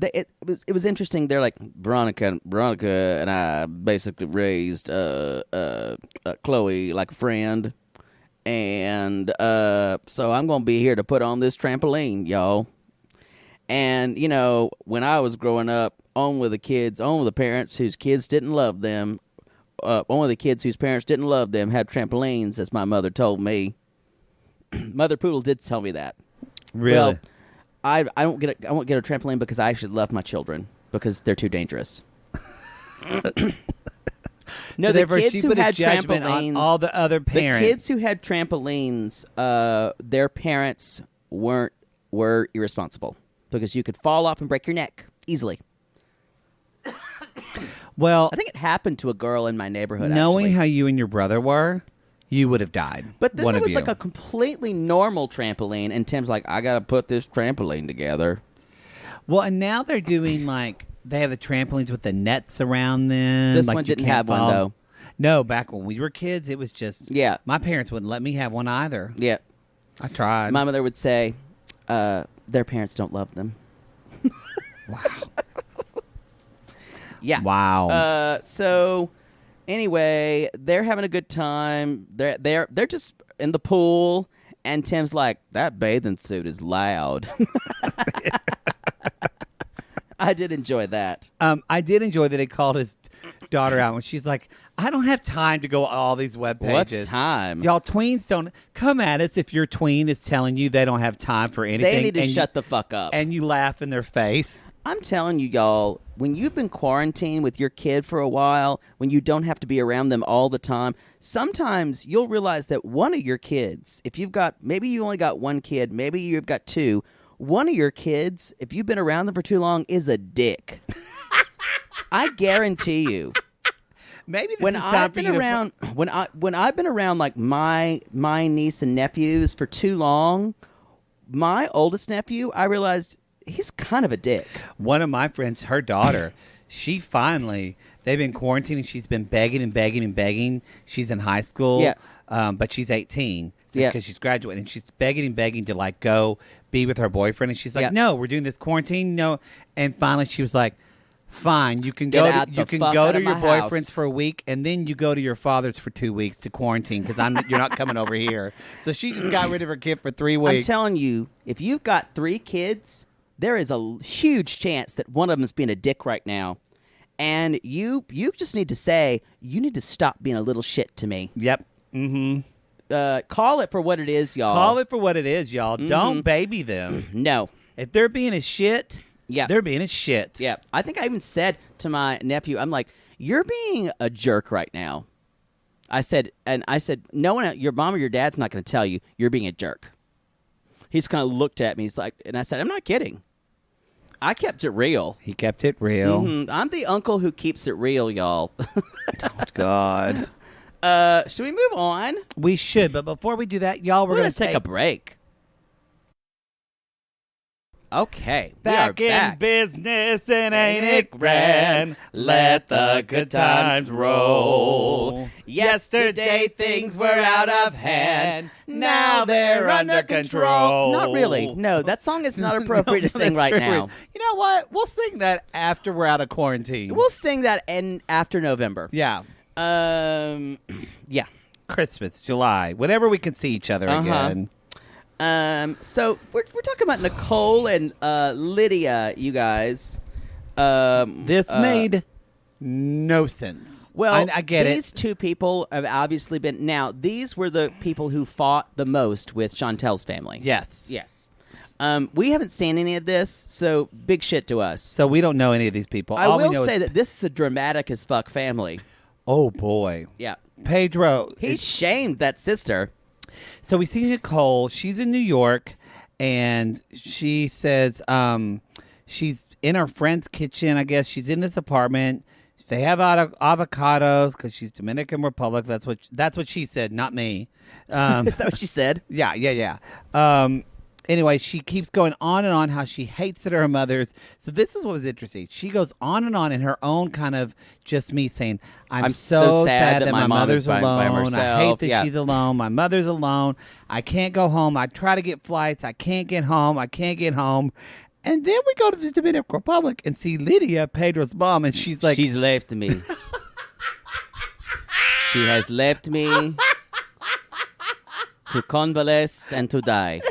It was interesting. They're like Veronica and I basically raised Chloe like a friend, and so I'm gonna be here to put on this trampoline, y'all. And when I was growing up, on with the parents whose kids didn't love them, on with the kids whose parents didn't love them had trampolines, as my mother told me. Mother Poodle did tell me that. Really? Well, I won't get a trampoline because I actually love my children because they're too dangerous. No, so the kids who had judgment trampolines, on all the other parents. The kids who had trampolines, their parents were irresponsible because you could fall off and break your neck easily. Well, I think it happened to a girl in my neighborhood. Knowing how you and your brother were, you would have died. But then there was like a completely normal trampoline, and Tim's like, I got to put this trampoline together. Well, and now they're doing they have the trampolines with the nets around them. This like one you didn't can't have one fall. though. No, back when we were kids, it was just Yeah. My parents wouldn't let me have one either. Yeah. I tried. My mother would say, their parents don't love them. Wow. Yeah. Wow. So anyway, they're having a good time. They're just in the pool, and Tim's like, that bathing suit is loud. I did enjoy that. I did enjoy that he called his daughter out when she's like, I don't have time to go on all these web pages. What's time? Y'all tweens don't come at us if your tween is telling you they don't have time for anything. They need to shut the fuck up. And you laugh in their face. I'm telling you, y'all, when you've been quarantined with your kid for a while, when you don't have to be around them all the time, sometimes you'll realize that one of your kids, if you've got, maybe you only got one kid, maybe you've got two, one of your kids, if you've been around them for too long, is a dick. I guarantee you. Maybe this When is time I've for been you to around, when I've been around like my niece and nephews for too long, my oldest nephew, I realized he's kind of a dick. One of my friends, her daughter, she finally, they've been quarantining. She's been begging and begging and begging. She's in high school, Yeah. But she's 18 Yeah. because she's graduating. And she's begging and begging to like go be with her boyfriend. And she's like, Yeah. no, we're doing this quarantine. No. And finally she was like, fine, you can Get go. out You the can fuck go out to of your my boyfriend's house. for a week, and then you go to your father's for 2 weeks to quarantine because you're not coming over here. So she just got rid of her kid for 3 I'm weeks. telling you, if you've got 3 kids, there is a huge chance that one of them is being a dick right now. And you just need to say, you need to stop being a little shit to me. Yep. Mm-hmm. Call it for what it is, y'all. Call it for what it is, y'all. Mm-hmm. Don't baby them. No. If they're being a shit, Yeah. they're being a shit. Yeah. I think I even said to my nephew, I'm like, you're being a jerk right now. I said, no one, your mom or your dad's not going to tell you you're being a jerk. He's kind of looked at me. He's like, and I said, I'm not kidding. I kept it real. He kept it real. Mhm. I'm the uncle who keeps it real, y'all. Oh, God. Should we move on? We should, but before we do that, y'all, we're going Let's to take a break. Okay, back we are in back. business and ain't it grand? Let the good times roll. Yesterday things were out of hand. Now they're under control. Not really. No, that song is not appropriate to sing That's right very- now. You know what? We'll sing that after we're out of quarantine. We'll sing that after November. Yeah. Yeah. Christmas, July, whenever we can see each other again. So we're talking about Nicole and Lidia, you guys. This made no sense. Well, I get it. These two people have obviously been. Now, these were the people who fought the most with Chantel's family. Yes. Yes. We haven't seen any of this, so big shit to us. So we don't know any of these people. I All we will know say is, that this is a dramatic as fuck family. oh boy, Yeah. Pedro. He shamed that sister. So we see Nicole. She's in New York, and she says she's in her friend's kitchen. I guess she's in this apartment. They have avocados because she's Dominican Republic. That's what she said, not me. Is that what she said? Yeah. Anyway, she keeps going on and on how she hates that her mother's. So this is what was interesting. She goes on and on in her own kind of just me saying, I'm so sad that my mother's by alone. herself. I hate that Yeah. she's alone. My mother's alone. I can't go home. I try to get flights. I can't get home. And then we go to the Dominican Republic and see Lidia, Pedro's mom, and she's like, She's left me. She has left me to convalesce and to die.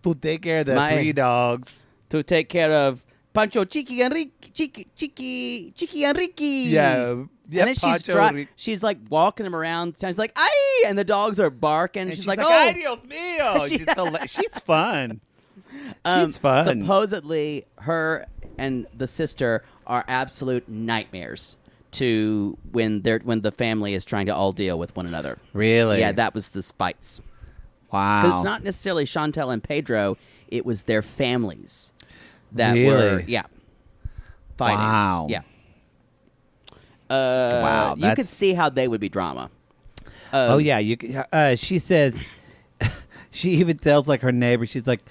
to take care of the My- 3 dogs. To take care of Pancho, Chiqui, and Ricky. Yeah, And then Pancho, she's like walking him around. She's like, "Ay!" And the dogs are barking. and she's like, "Ay, "Oh." Dios mío." She's fun. She's fun. Supposedly, her and the sister are absolute nightmares to when the family is trying to all deal with one another. Really? Yeah, that was the spites. Wow. Because it's not necessarily Chantel and Pedro; it was their families that Really? were fighting. Wow. Yeah. Wow, You that's- could see how they would be drama. Oh yeah, she says she even tells like her neighbor. She's like,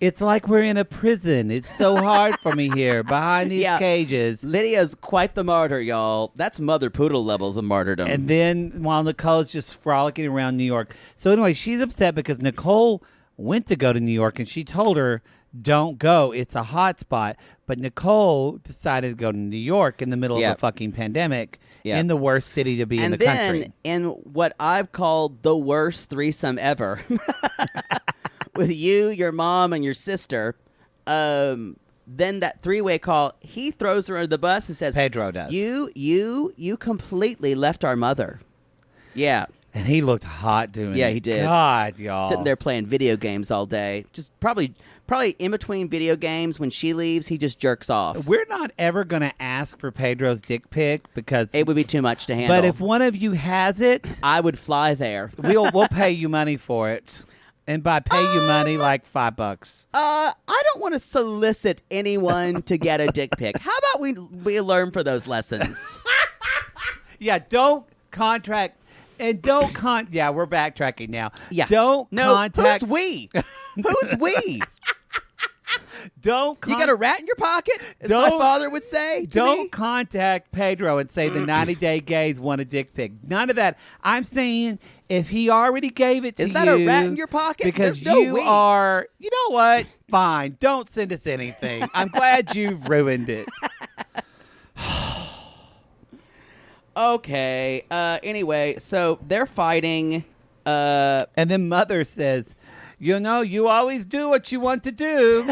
It's like we're in a prison. It's so hard for me here behind these cages. Lydia's quite the martyr, y'all. That's Mother Poodle levels of martyrdom. And then while Nicole's just frolicking around New York. So anyway, she's upset because Nicole went to go to New York and she told her, don't go. It's a hot spot. But Nicole decided to go to New York in the middle of a fucking pandemic in the worst city to be in the country. And then in what I've called the worst threesome ever. With you, your mom, and your sister, then that three-way call, he throws her under the bus and says, Pedro does. You completely left our mother. Yeah. And he looked hot doing it. Yeah, he did. God, y'all. Sitting there playing video games all day. Just probably in between video games, when she leaves, he just jerks off. We're not ever going to ask for Pedro's dick pic because it would be too much to handle. But if one of you has it, I would fly there. we'll pay you money for it. And by pay you money, like $5. I don't want to solicit anyone to get a dick pic. How about we learn for those lessons? Yeah, don't contract. And don't yeah, we're backtracking now. Yeah. Contact. Who's we? Who's we? You got a rat in your pocket, as my father would say. Don't contact Pedro and say the 90-day gays want a dick pic. None of that. I'm saying if he already gave it to you. Is that a rat in your pocket? Because There's no you we. are, you know what? Fine. Don't send us anything. I'm glad you've ruined it. Okay. Anyway, so they're fighting. And then Mother says, you know, you always do what you want to do.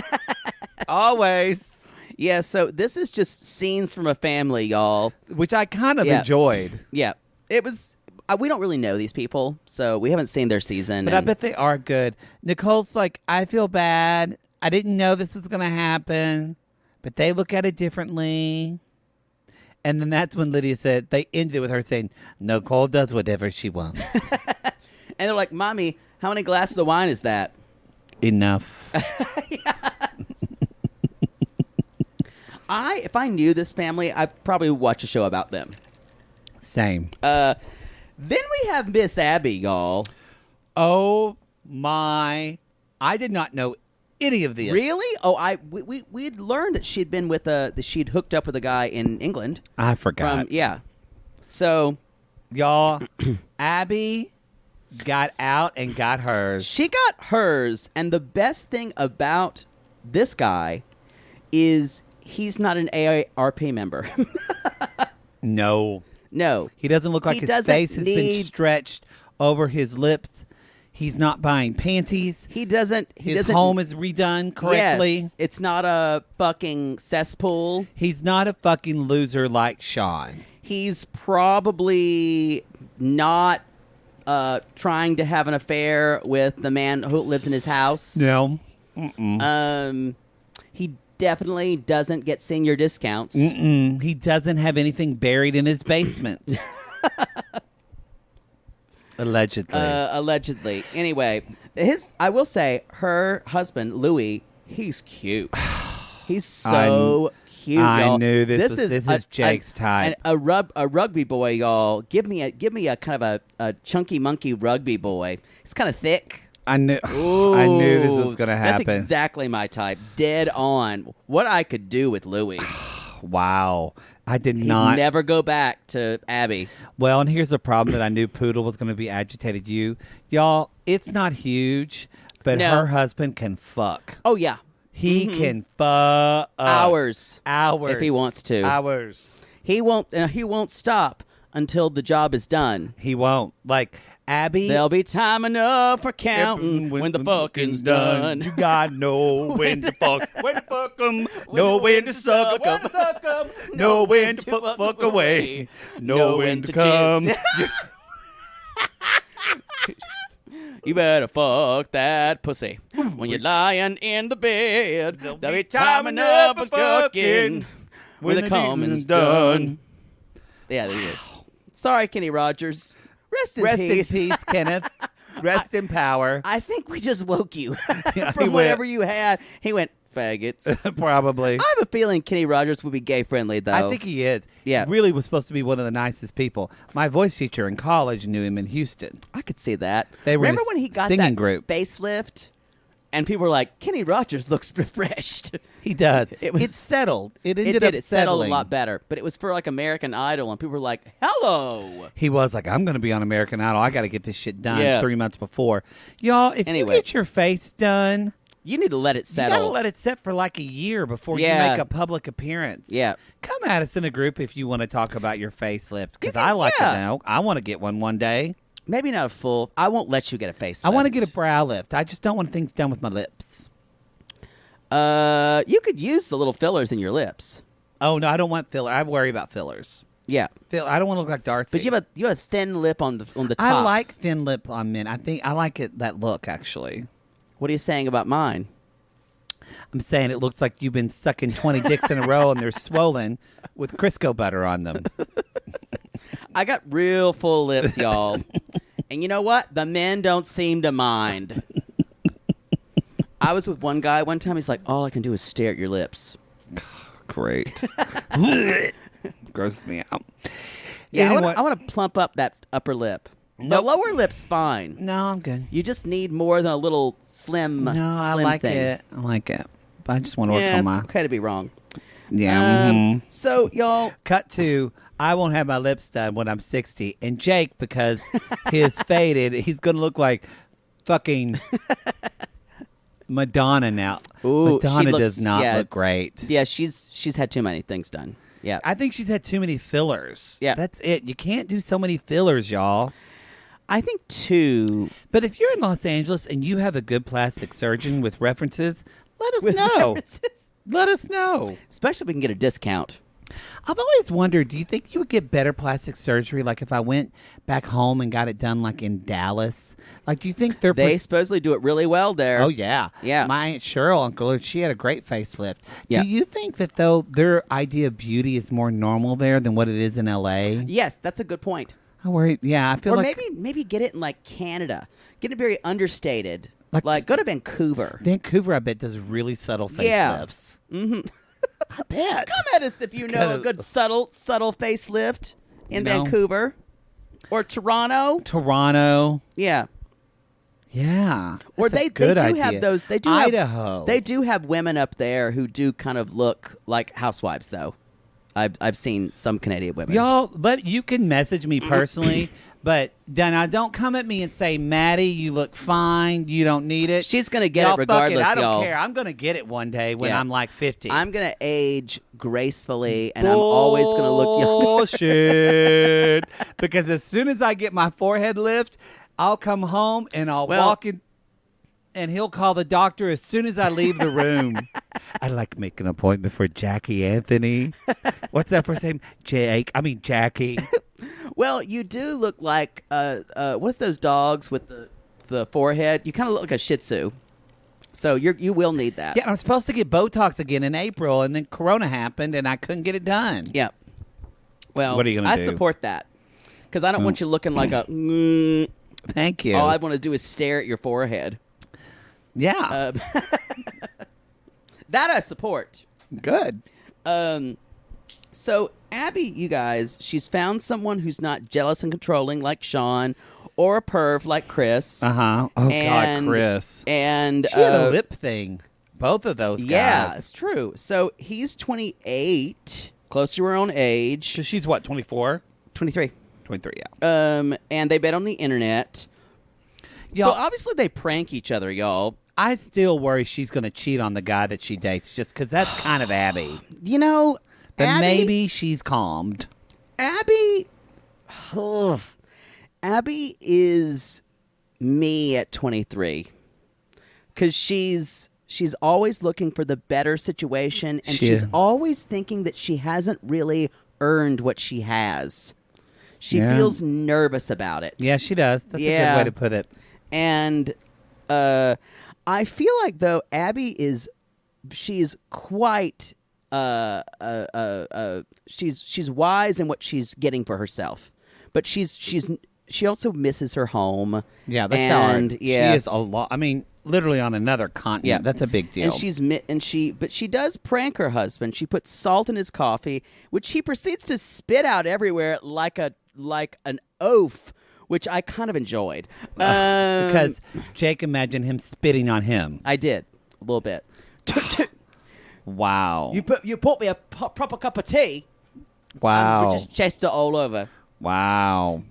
Always. Yeah, so this is just scenes from a family, y'all. Which I kind of enjoyed. Yeah. It was... we don't really know these people, so we haven't seen their season. But I bet they are good. Nicole's like, I feel bad. I didn't know this was going to happen. But they look at it differently. And then that's when Lydia said, they ended it with her saying, Nicole does whatever she wants. And they're like, Mommy, how many glasses of wine is that? Enough. If I knew this family, I'd probably watch a show about them. Same. Then we have Miss Abby, y'all. Oh, my. I did not know any of this. Really? Oh, we'd learned that she'd been with she'd hooked up with a guy in England. I forgot. So, y'all, Abby got out and got hers. She got hers, and the best thing about this guy is he's not an AARP member. No. He doesn't look like his face has been stretched over his lips. He's not buying panties. His home is redone correctly. Yes, it's not a fucking cesspool. He's not a fucking loser like Sean. He's probably not trying to have an affair with the man who lives in his house. No. He definitely doesn't get senior discounts. He doesn't have anything buried in his basement. Allegedly. Anyway, I will say, her husband, Louis, he's cute. He's so cute, y'all. I knew this is Jake's type. And a rugby boy, y'all. Give me a kind of a chunky monkey rugby boy. He's kind of thick. I knew this was going to happen. That's exactly my type. Dead on. What I could do with Louis. Wow. I did He'd not. never go back to Abby. Well, and here's the problem that I knew Poodle was going to be agitated. Y'all, it's not huge, but her husband can fuck. Oh, yeah. He can fuck. Hours. If he wants to. Hours. He won't stop until the job is done. He won't. Like, Abby. There'll be time enough for counting when the fucking's done. You gotta know when to fuck. When to fuck 'em. Know when to suck 'em. Know when to fuck away. Know when to come. You better fuck that pussy when you're lying in the bed. There'll be time enough for fucking when the coming's done. Yeah, there you go. Sorry, Kenny Rogers. Rest in peace, Kenneth. Rest in power. I think we just woke you from whatever you had. He went, faggots. Probably. I have a feeling Kenny Rogers would be gay friendly, though. I think he is. Yeah. He really was supposed to be one of the nicest people. My voice teacher in college knew him in Houston. I could see that. They were Remember in a when he got singing that group. facelift? And people were like, Kenny Rogers looks refreshed. He does. It was- It settled. It ended It up settled settling. a lot better. But it was for like American Idol, and people were like, hello. He was like, I'm going to be on American Idol. I got to get this shit done Yeah. 3 months before. Y'all, if Anyway. you get your face done, You need to let it you settle. got to let it set for like a year before you Yeah. make a public appearance. Yeah. Come at us in the group if you want to talk about your facelift, because You I can- like yeah. to know. I want to get one day. Maybe not a full. I won't let you get a facelift. I want to get a brow lift. I just don't want things done with my lips. You could use the little fillers in your lips. Oh, no, I don't want filler. I worry about fillers. Yeah. I don't want to look like Darcy. But you have a thin lip on the top. I like thin lip on men. I think I like that look, actually. What are you saying about mine? I'm saying it looks like you've been sucking 20 dicks in a row and they're swollen with Crisco butter on them. I got real full lips, y'all. And you know what? The men don't seem to mind. I was with one guy one time. He's like, all I can do is stare at your lips. Great. Grosses me out. Yeah, Anyway- I want to plump up that upper lip. The Nope. lower lip's fine. No, I'm good. You just need more than a little slim, No, I slim like thing. it. I like it. But I just want to work Yeah, on my... it's okay to be wrong. Yeah. mhm. So, y'all, Cut to, I won't have my lips done when I'm 60. And Jake, because his faded, he's going to look like fucking Madonna now. Ooh, Madonna she looks- does not yeah, look it's- great. yeah, she's had too many things done. Yeah. I think she's had too many fillers. Yeah. That's it. You can't do so many fillers, y'all. I think, too, But if you're in Los Angeles and you have a good plastic surgeon with references, let us know. Let us know. especially if we can get a discount. I've always wondered, do you think you would get better plastic surgery like if I went back home and got it done like in Dallas? Like, do you think they're... They supposedly do it really well there. Oh, yeah. Yeah. My Aunt Cheryl, Uncle, she had a great facelift. Yeah. Do you think that, though, their idea of beauty is more normal there than what it is in L.A.? Yes, that's a good point. I worry. Yeah, I feel Or like... maybe get it in like Canada. Get it very understated. Like- Like go to Vancouver. Vancouver, I bet, does really subtle Yeah. facelifts. Mm-hmm. I bet. Come at us if you know a Kinda- good subtle facelift in No. Vancouver or Toronto. Toronto. Yeah. Yeah. Or That's a they good do idea. have those. They do Idaho. Have, they do have women up there who do kind of look like housewives, though. I've seen some Canadian women. Y'all, but you can message me personally. But now don't come at me and say, Maddie, you look fine. You don't need it. She's gonna get Y'all, it regardless, fuck it. I don't y'all. care. I'm gonna get it one day when Yeah. I'm like 50. I'm gonna age gracefully, and I'm always gonna look young. Bullshit. Because as soon as I get my forehead lift, I'll come home and I'll Well- walk in, and he'll call the doctor as soon as I leave the room. I'd like to make an appointment for Jackie Anthony. What's that first name? Jackie. Well, you do look like what's those dogs with the forehead? You kind of look like a Shih Tzu. So you will need that. Yeah, I'm supposed to get Botox again in April, and then Corona happened, and I couldn't get it done. Yeah. Well, What are you gonna I do? support that because I don't want you looking like a. Thank you. All I want to do is stare at your forehead. Yeah, That I support. good. So Abby, you guys, she's found someone who's not jealous and controlling like Sean, or a perv like Chris. Uh-huh. Oh, And- God, Chris. And She had a lip thing. Both of those guys. yeah, it's true. So he's 28, close to her own age. So she's what, 24? 23. 23, yeah. And they met on the internet. Y'all, So obviously they prank each other, y'all. I still worry she's going to cheat on the guy that she dates just because that's kind of Abby. You know, But Abby, maybe she's calmed. Abby is me at 23 because she's always looking for the better situation, and She she's is. always thinking that she hasn't really earned what she has. She Yeah. feels nervous about it. Yeah, she does. That's a Yeah. good way to put it. And I feel like though Abby she's quite she's wise in what she's getting for herself, but she also misses her home. Yeah, that's and hard. yeah, She is a lot. I mean, literally on another continent. Yeah. That's a big deal. and she does prank her husband. She puts salt in his coffee, which he proceeds to spit out everywhere like an oaf which I kind of enjoyed. Because Jake imagined him spitting on him. I did a little bit. Wow. You bought me a proper cup of tea. Wow. And we just chased it all over. Wow.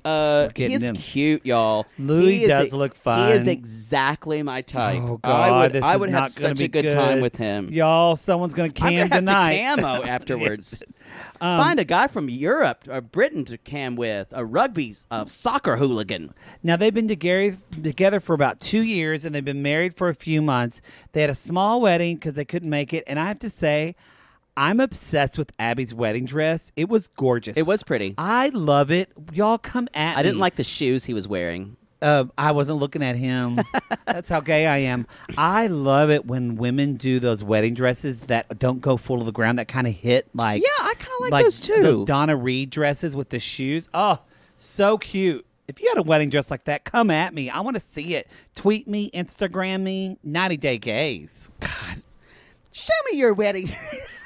He's cute, y'all. Louis does look fun. He is exactly my type. Oh, God. I would have such a good time with him. Y'all, someone's going to cam tonight. I'm going to have to camo afterwards. Find a guy from Europe or Britain to cam with, a rugby soccer hooligan. Now, they've been together for about 2 years, and they've been married for a few months. They had a small wedding because they couldn't make it, and I have to say, I'm obsessed with Abby's wedding dress. It was gorgeous. It was pretty. I love it. Y'all come at me. I didn't like the shoes he was wearing. I wasn't looking at him. That's how gay I am. I love it when women do those wedding dresses that don't go full to the ground, that kind of hit like... Yeah, I kind of like those too. Those Donna Reed dresses with the shoes. Oh, so cute. If you had a wedding dress like that, come at me. I want to see it. Tweet me, Instagram me, 90 Day Gays. God. Show me your wedding.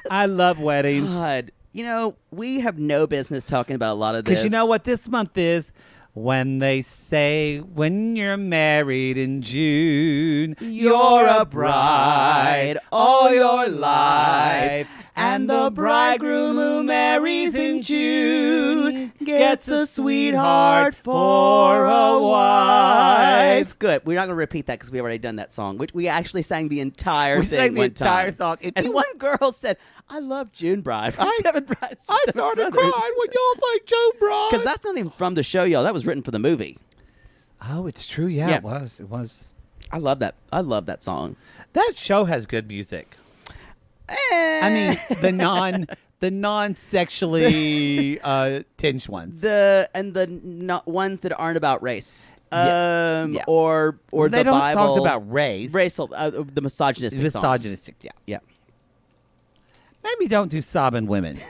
I love weddings. God. You know, we have no business talking about a lot of this. Because you know what this month is? When they say when you're married in June, you're a bride all your life. And the bridegroom who marries in June gets a sweetheart for a wife. Good. We're not going to repeat that because we've already done that song. We actually sang the entire thing sang the one entire time. song. And one girl said, I love June Bride. I started crying when y'all sang June Bride. Because that's not even from the show, y'all. That was written for the movie. Oh, it's true. Yeah, it was. It was. I love that. I love that song. That show has good music. I mean, the non-sexually tinged ones. The ones that aren't about race. Yeah. Or they the don't Bible. songs about race. Racial, the misogynistic songs. Misogynistic, yeah. Yeah. Maybe don't do sobbing women.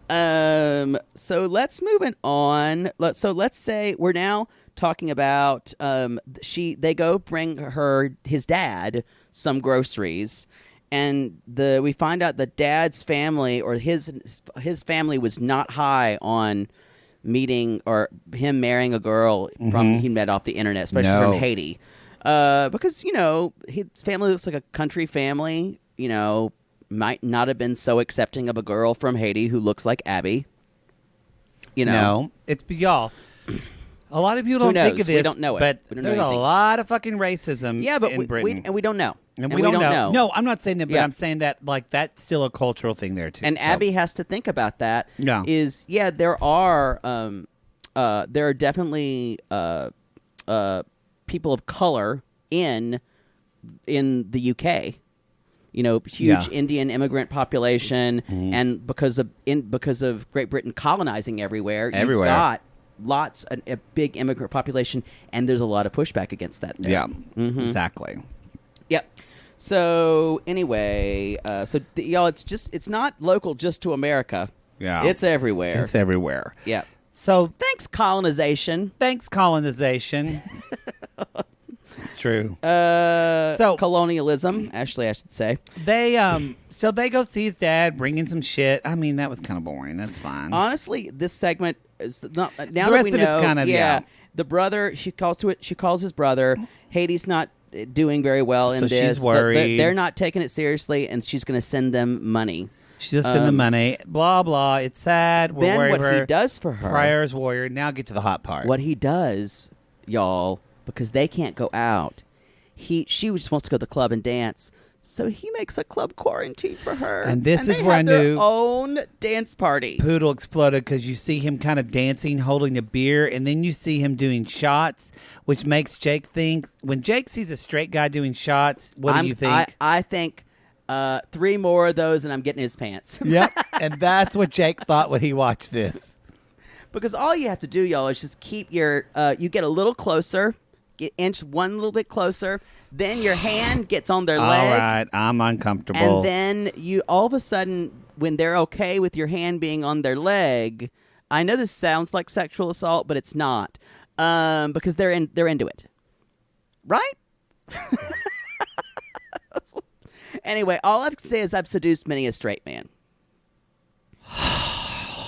So let's move it on. Let's say we're now talking about they go bring his dad some groceries, and we find out the dad's family or his family was not high on meeting or him marrying a girl he met off the internet, especially from Haiti, because his family looks like a country family. Might not have been so accepting of a girl from Haiti who looks like Abby. No, it's y'all. A lot of people don't think of this. We don't know it. But there's a lot of fucking racism in Britain. we don't know. And we don't know. No, I'm not saying that, but Yeah. I'm saying that that's still a cultural thing there too. And so. Abby has to think about that. Yeah. There are definitely people of color in the UK. Huge Indian immigrant population, and because of Great Britain colonizing everywhere, you've got a big immigrant population, and there's a lot of pushback against that. There. Yeah, exactly. Yep. So anyway, y'all, it's not local just to America. Yeah, it's everywhere. It's everywhere. Yeah. So thanks colonization. It's true. So colonialism, actually, I should say. They they go see his dad, bring in some shit. I mean, that was kind of boring. That's fine. Honestly, this segment is not. Now the rest that we of know, it's kind of the brother. She calls his brother. Haiti's not doing very well in so this. She's worried. They're not taking it seriously, and she's going to send them money. She's just send the money. Blah blah. It's sad. We're then what he does for her, Pryor's warrior. Now get to the hot part. What he does, y'all. Because they can't go out. She just wants to go to the club and dance. So he makes a club quarantine for her. And this is they where have I knew their own dance party. Poodle exploded because you see him kind of dancing, holding a beer, and then you see him doing shots, which makes Jake think. When Jake sees a straight guy doing shots, what do you think? I think 3 more of those and I'm getting his pants. Yep. And that's what Jake thought when he watched this. Because all you have to do, y'all, is just keep your you get a little closer. Inch one little bit closer, then your hand gets on their leg. All right, I'm uncomfortable. And then you all of a sudden, when they're okay with your hand being on their leg, I know this sounds like sexual assault, but it's not, because they're into it, right? Anyway, all I have to say is I've seduced many a straight man.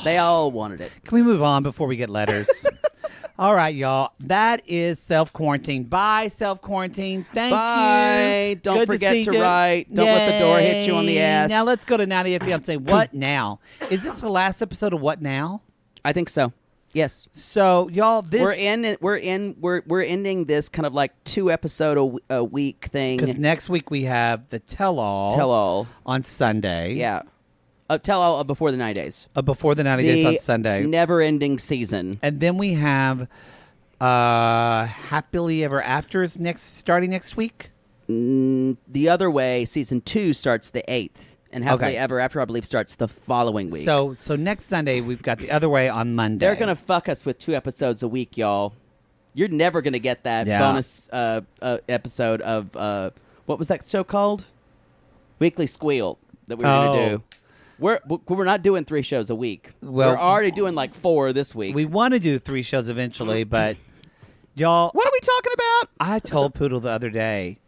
They all wanted it. Can we move on before we get letters? All right, y'all. That is Self-Quarantine. Bye, Self-Quarantine. Thank Bye. you. Don't Good to forget see to you. write. Don't let the door hit you on the Yay. ass. Now let's go to 90 FIANCÉ. What now? Is this the last episode of What Now? I think so. Yes. So, y'all, this We're ending this kind of like 2 episode a week thing. because next week we have the tell-all. Tell-all. On Sunday. Yeah. Tell-all before the 90 days. Before the 90 days on Sunday. Never-ending season. And then we have Happily Ever Afters starting next week. The Other Way, season 2 starts the 8th. And Happily Ever After, I believe, starts the following week. So next Sunday, we've got The Other Way on Monday. They're going to fuck us with 2 episodes a week, y'all. You're never going to get that bonus episode of, what was that show called? Weekly Squeal that we were going to do. We're not doing 3 shows a week. Well, we're already doing like 4 this week. We want to do 3 shows eventually, but y'all... What are we talking about? I told Poodle the other day,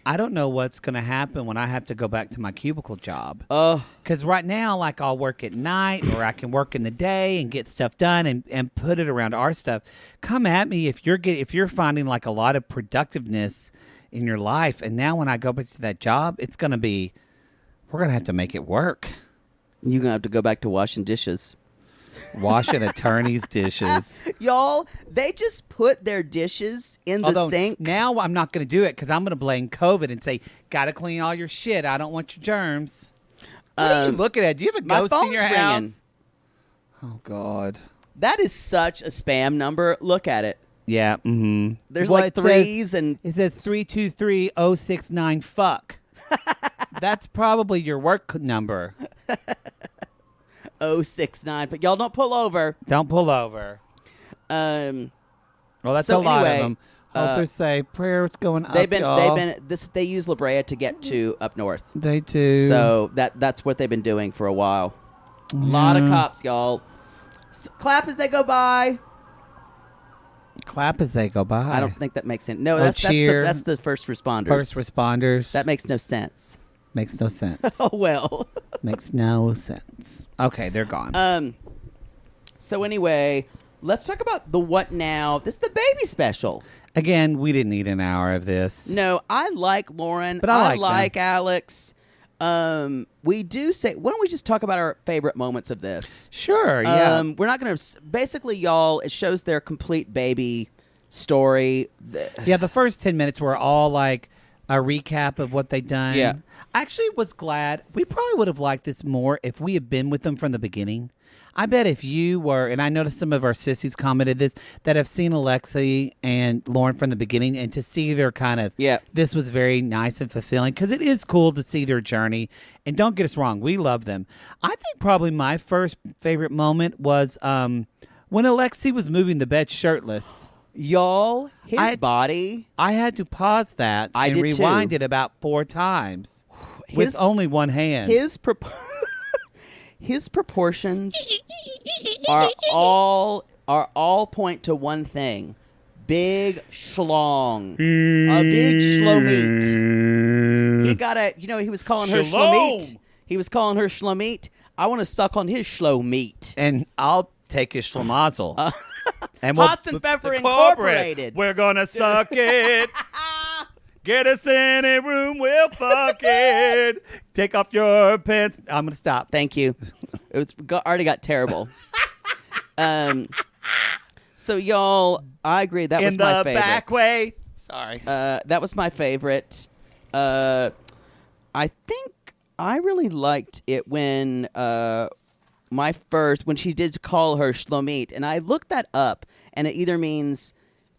I don't know what's going to happen when I have to go back to my cubicle job. Because right now, like, I'll work at night or I can work in the day and get stuff done and put it around our stuff. Come at me if you're finding like a lot of productiveness in your life. And now when I go back to that job, it's going to be, we're going to have to make it work. You're going to have to go back to washing dishes. Washing attorney's dishes. Y'all, they just put their dishes in the sink. Now I'm not going to do it because I'm going to blame COVID and say, got to clean all your shit. I don't want your germs. What are you looking at? Do you have a ghost in your house? Ringing. Oh, God. That is such a spam number. Look at it. Yeah. Mm-hmm. There's like 3s and... It says 323-069 fuck. That's probably your work number. 069, but y'all don't pull over. Don't pull over. Well, that's so a lot anyway, of them. Helpers say prayers going up. They use La Brea to get to up north. They do. So that's what they've been doing for a while. A lot of cops, y'all. Clap as they go by. Clap as they go by. I don't think that makes sense. No, that's the first responders. First responders. That makes no sense. Makes no sense. Oh, well. Makes no sense. Okay, they're gone. So anyway, let's talk about the what now. This is the baby special. Again, we didn't need an hour of this. No, I like Loren. But I like Alex. We do say, why don't we just talk about our favorite moments of this? Sure, yeah. We're not going to, basically, y'all, it shows their complete baby story. Yeah, the first 10 minutes were all like a recap of what they'd done. Yeah. I actually was glad. We probably would have liked this more if we had been with them from the beginning. I bet if you were, and I noticed some of our sissies commented this, that have seen Alexi and Loren from the beginning, and to see their kind of, this was very nice and fulfilling, because it is cool to see their journey. And don't get us wrong, we love them. I think probably my first favorite moment was when Alexi was moving the bed shirtless. Y'all, his body. I had to pause that and rewind it about 4 times with only one hand. His proportions are all point to one thing: big schlong, a big shlomit. He got he was calling her shlomit. He was calling her shlomit. I want to suck on his shlomit, and I'll take his schlomazel. And Hots and Pepper Incorporated. We're gonna suck it. Get us in a room, we'll fuck it. Take off your pants. I'm going to stop. Thank you. Already got terrible. So, y'all, I agree. That was my favorite. In the back way. Sorry. That was my favorite. I think I really liked it when when she did call her Shlomit. And I looked that up, and it either means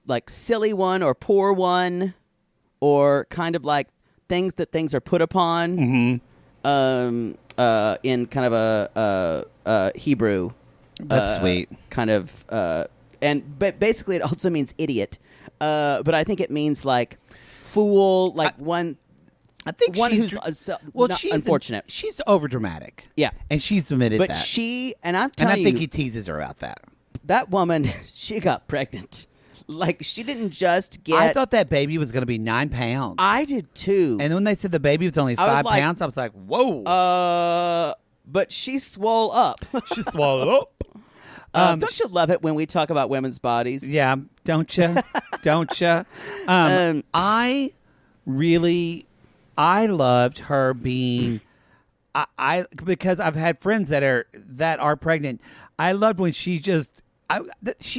like silly one or poor one, or kind of like things that are put upon, in kind of a Hebrew. That's sweet. Kind of, but basically it also means idiot. But I think it means like fool, like one. I think one she's who's she's unfortunate. She's overdramatic. Yeah, and she's admitted but that. But she and I'm telling you, I think he teases her about that. That woman, she got pregnant. Like, she didn't just get... I thought that baby was going to be 9 pounds. I did, too. And when they said the baby was only 5 pounds, I was like, whoa. But she swole up. She swallowed up. Don't you love it when we talk about women's bodies? Yeah, don't you? Don't you? I loved her being. I because I've had friends that are pregnant. I loved when she just.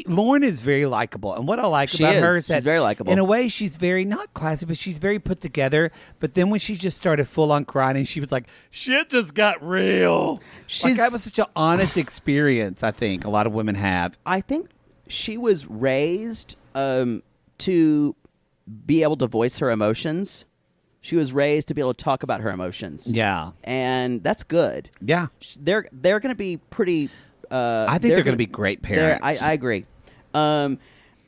Loren is very likable, and what I like about her is that she's very likable. In a way, she's very not classy, but she's very put together. But then when she just started full on crying, and she was like, "Shit just got real." That was such an honest experience. I think a lot of women have. I think she was raised to be able to voice her emotions. She was raised to be able to talk about her emotions. Yeah, and that's good. Yeah, they're going to be pretty. I think they're going to be great parents. I agree. When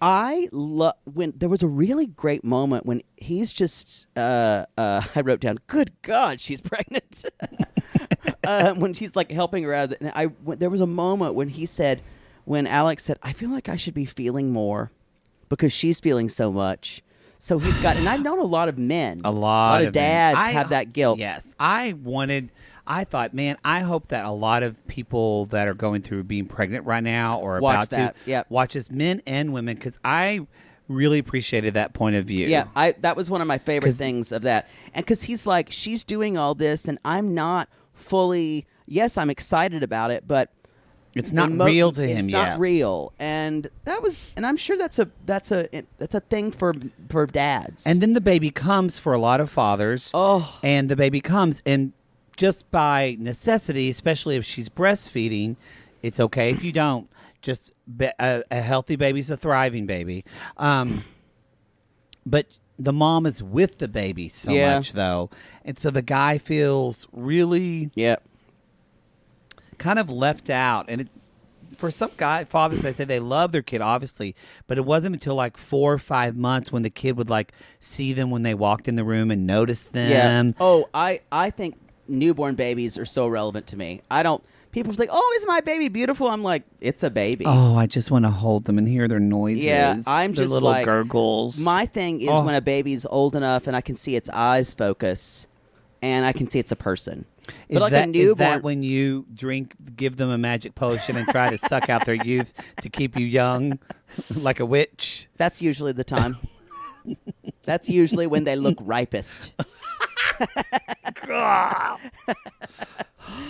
there was a really great moment when he's just. I wrote down, "Good God, she's pregnant." When she's like helping her out, there was a moment when Alex said, "I feel like I should be feeling more because she's feeling so much." So he's got, and I've known a lot of men, a lot of dads have that guilt. Yes, I thought, man, I hope that a lot of people that are going through being pregnant right now or about to watch this, men and women, because I really appreciated that point of view. Yeah, that was one of my favorite things of that. And because he's like, she's doing all this, and I'm not fully, yes, I'm excited about it, but it's not real to him yet. It's not real. And I'm sure that's a thing for dads. And then the baby comes for a lot of fathers. Oh. And the baby comes, and just by necessity, especially if she's breastfeeding, it's okay if you don't. Just a healthy baby's a thriving baby. But the mom is with the baby so much, though. And so the guy feels really kind of left out. And for some fathers, they say they love their kid, obviously. But it wasn't until like 4 or 5 months when the kid would like see them when they walked in the room and notice them. Yeah. Oh, I think newborn babies are so relevant to me. People say, "Oh, is my baby beautiful?" I'm like, it's a baby. Oh, I just want to hold them and hear their noises. Yeah, I'm their just little like, gurgles. My thing is when a baby's old enough and I can see its eyes focus and I can see it's a person. Is, but like that, a newborn, is that when you give them a magic potion and try to suck out their youth to keep you young like a witch? That's usually the time. That's usually when they look ripest.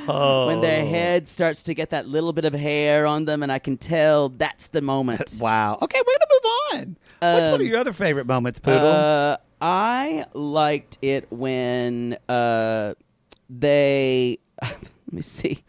When their head starts to get that little bit of hair on them, and I can tell that's the moment. Wow. Okay, we're gonna move on. What's one of your other favorite moments, Poodle? I liked it when they. Let me see.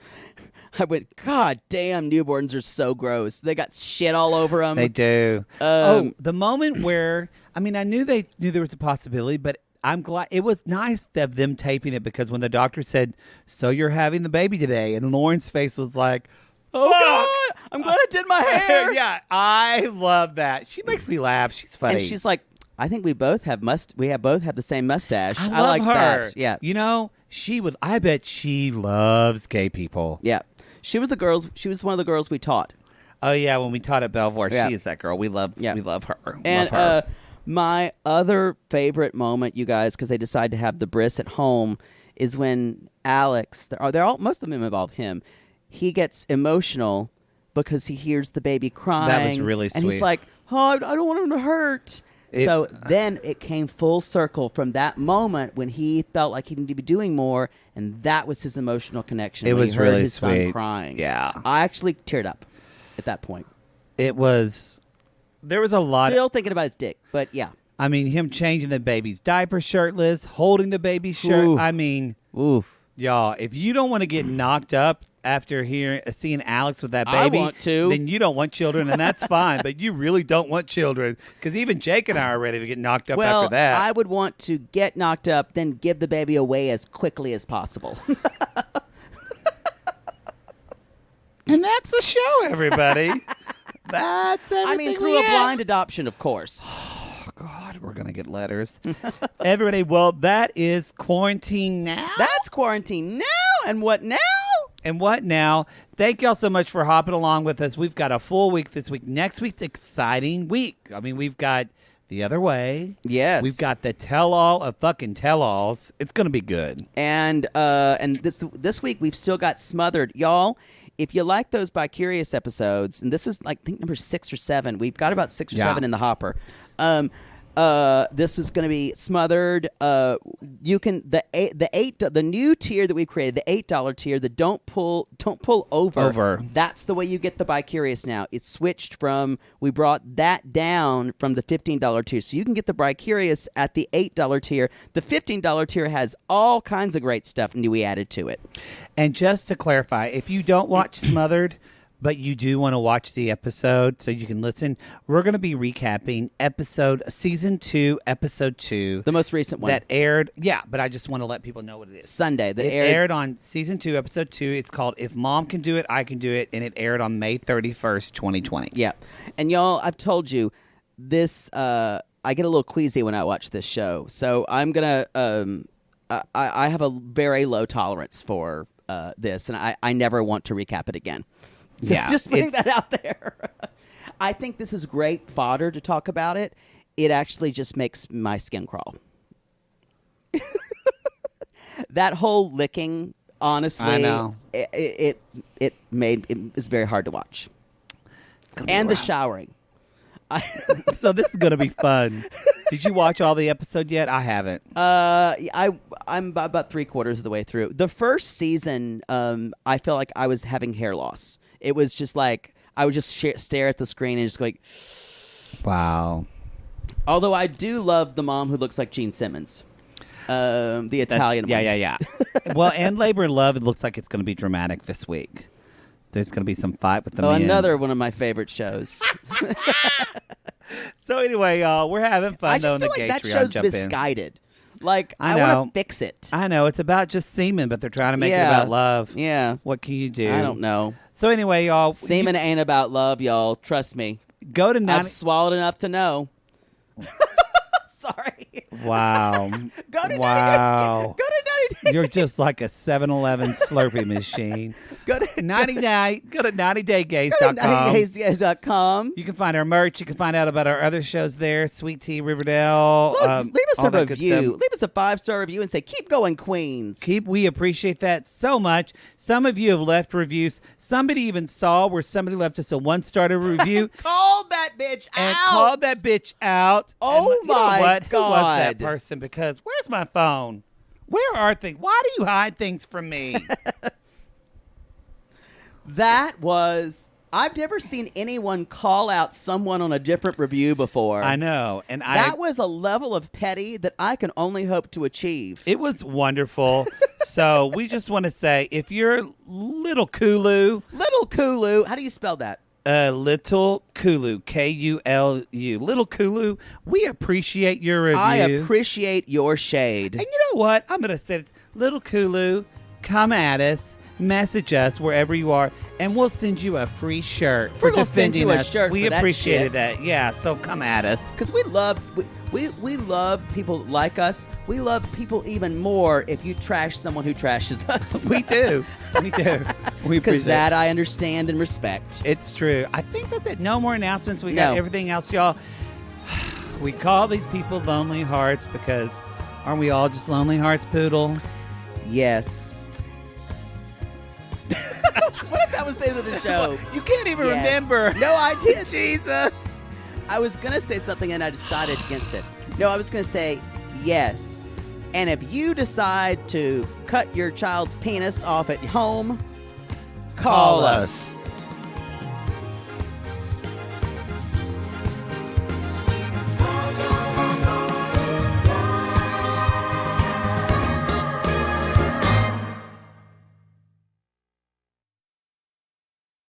I went, God damn, newborns are so gross. They got shit all over them. They do. The moment where, I mean, I knew they knew there was a possibility, but I'm glad it was nice of them taping it, because when the doctor said, "So you're having the baby today," and Lauren's face was like, "Oh God, I'm glad I did my hair." Yeah, I love that. She makes me laugh. She's funny. And she's like, "I think we both have the same mustache." I like her. That. Yeah, you know, she would. I bet she loves gay people. Yeah, she was one of the girls we taught. Oh yeah, when we taught at Belvoir, she is that girl. We love her. And love her. My other favorite moment, you guys, because they decide to have the bris at home, is when Alex, most of them involve him. He gets emotional because he hears the baby crying. That was really sweet. And he's like, "Oh, I don't want him to hurt." So then it came full circle from that moment when he felt like he needed to be doing more, and that was his emotional connection. It when was he heard really his sweet. son crying. Yeah, I actually teared up at that point. It was. There was a lot. Still thinking about his dick, but yeah. I mean, him changing the baby's diaper shirtless, holding the baby's shirt. Oof. I mean, y'all, if you don't want to get knocked up after seeing Alex with that baby, I want to. Then you don't want children, and that's fine. But you really don't want children, because even Jake and I are ready to get knocked up after that. I would want to get knocked up, then give the baby away as quickly as possible. And that's the show, everybody. That's everything. I mean, through a blind adoption, of course. Oh, God, we're going to get letters. Everybody, well, that is Quarantine Now. That's Quarantine Now. And what now? And what now? Thank y'all so much for hopping along with us. We've got a full week this week. Next week's exciting week. I mean, we've got The Other Way. Yes. We've got the tell-all of fucking tell-alls. It's going to be good. And this week, we've still got Smothered. Y'all, if you like those Bi-Curious episodes, and this is like I think number 6 or 7. We've got about 6 or 7 in the hopper. This is going to be Smothered. You can the new tier that we've created, the $8 tier, the don't pull over. That's the way you get the Bi-Curious now. It's switched from, we brought that down from the $15 tier, so you can get the Bi-Curious at the $8 tier. The $15 tier has all kinds of great stuff new we added to it. And just to clarify, if you don't watch Smothered, but you do want to watch the episode so you can listen, we're going to be recapping season 2, episode 2. The most recent one. That aired, but I just want to let people know what it is. Sunday. It aired on season 2, episode 2. It's called If Mom Can Do It, I Can Do It, and it aired on May 31st, 2020. Yeah. And y'all, I've told you, this, I get a little queasy when I watch this show. So I'm going to, I have a very low tolerance for this, and I never want to recap it again. So just putting that out there. I think this is great fodder to talk about it. It actually just makes my skin crawl. That whole licking, honestly, I know. It was very hard to watch. And the showering. So this is going to be fun. Did you watch all the episode yet? I haven't. I'm about 3/4 of the way through. The first season, I feel like I was having hair loss. It was just like I would just stare at the screen and just go like, wow. Although I do love the mom who looks like Gene Simmons, the Italian one. Yeah. Well, and Labor and Love, it looks like it's going to be dramatic this week. There's going to be some fight with the men. Another one of my favorite shows. So anyway, y'all, we're having fun. I just feel like that show's misguided. Like, I want to fix it. I know. It's about just semen, but they're trying to make it about love. Yeah. What can you do? I don't know. So anyway, y'all. Semen ain't about love, y'all. Trust me. Go to I've swallowed enough to know. Sorry. Wow. Go to 90 Days. Go to 90 Days. You're just like a 7-Eleven Slurpee machine. Go to 90daygaze.com. Go to 90daygaze.com. You can find our merch. You can find out about our other shows there. Sweet Tea, Riverdale. Look, leave us a review. Leave us a 5-star review and say, keep going, Queens. We appreciate that so much. Some of you have left reviews. Somebody even saw where somebody left us a 1-star review. Called that bitch out. Oh, and my God. God. Who was that person? Because where's my phone? Where are things? Why do you hide things from me? I've never seen anyone call out someone on a different review before. I know. And that was a level of petty that I can only hope to achieve. It was wonderful. So we just want to say, if you're Little Kulu. How do you spell that? Little Kulu, Kulu. Little Kulu, we appreciate your review. I appreciate your shade. And you know what? I'm going to say this. Little Kulu, come at us. Message us wherever you are, and we'll send you a free shirt for defending us. We appreciated that. Yeah, so come at us. Because we love people like us. We love people even more if you trash someone who trashes us. We do. We do. Because that I understand and respect. It's true. I think that's it. No more announcements. We got everything else, y'all. We call these people Lonely Hearts because aren't we all just Lonely Hearts, Poodle? Yes. What if that was the end of the show? You can't even remember. No, I did. Jesus. I was going to say something and I decided against it. No, I was going to say yes. And if you decide to cut your child's penis off at home, call us.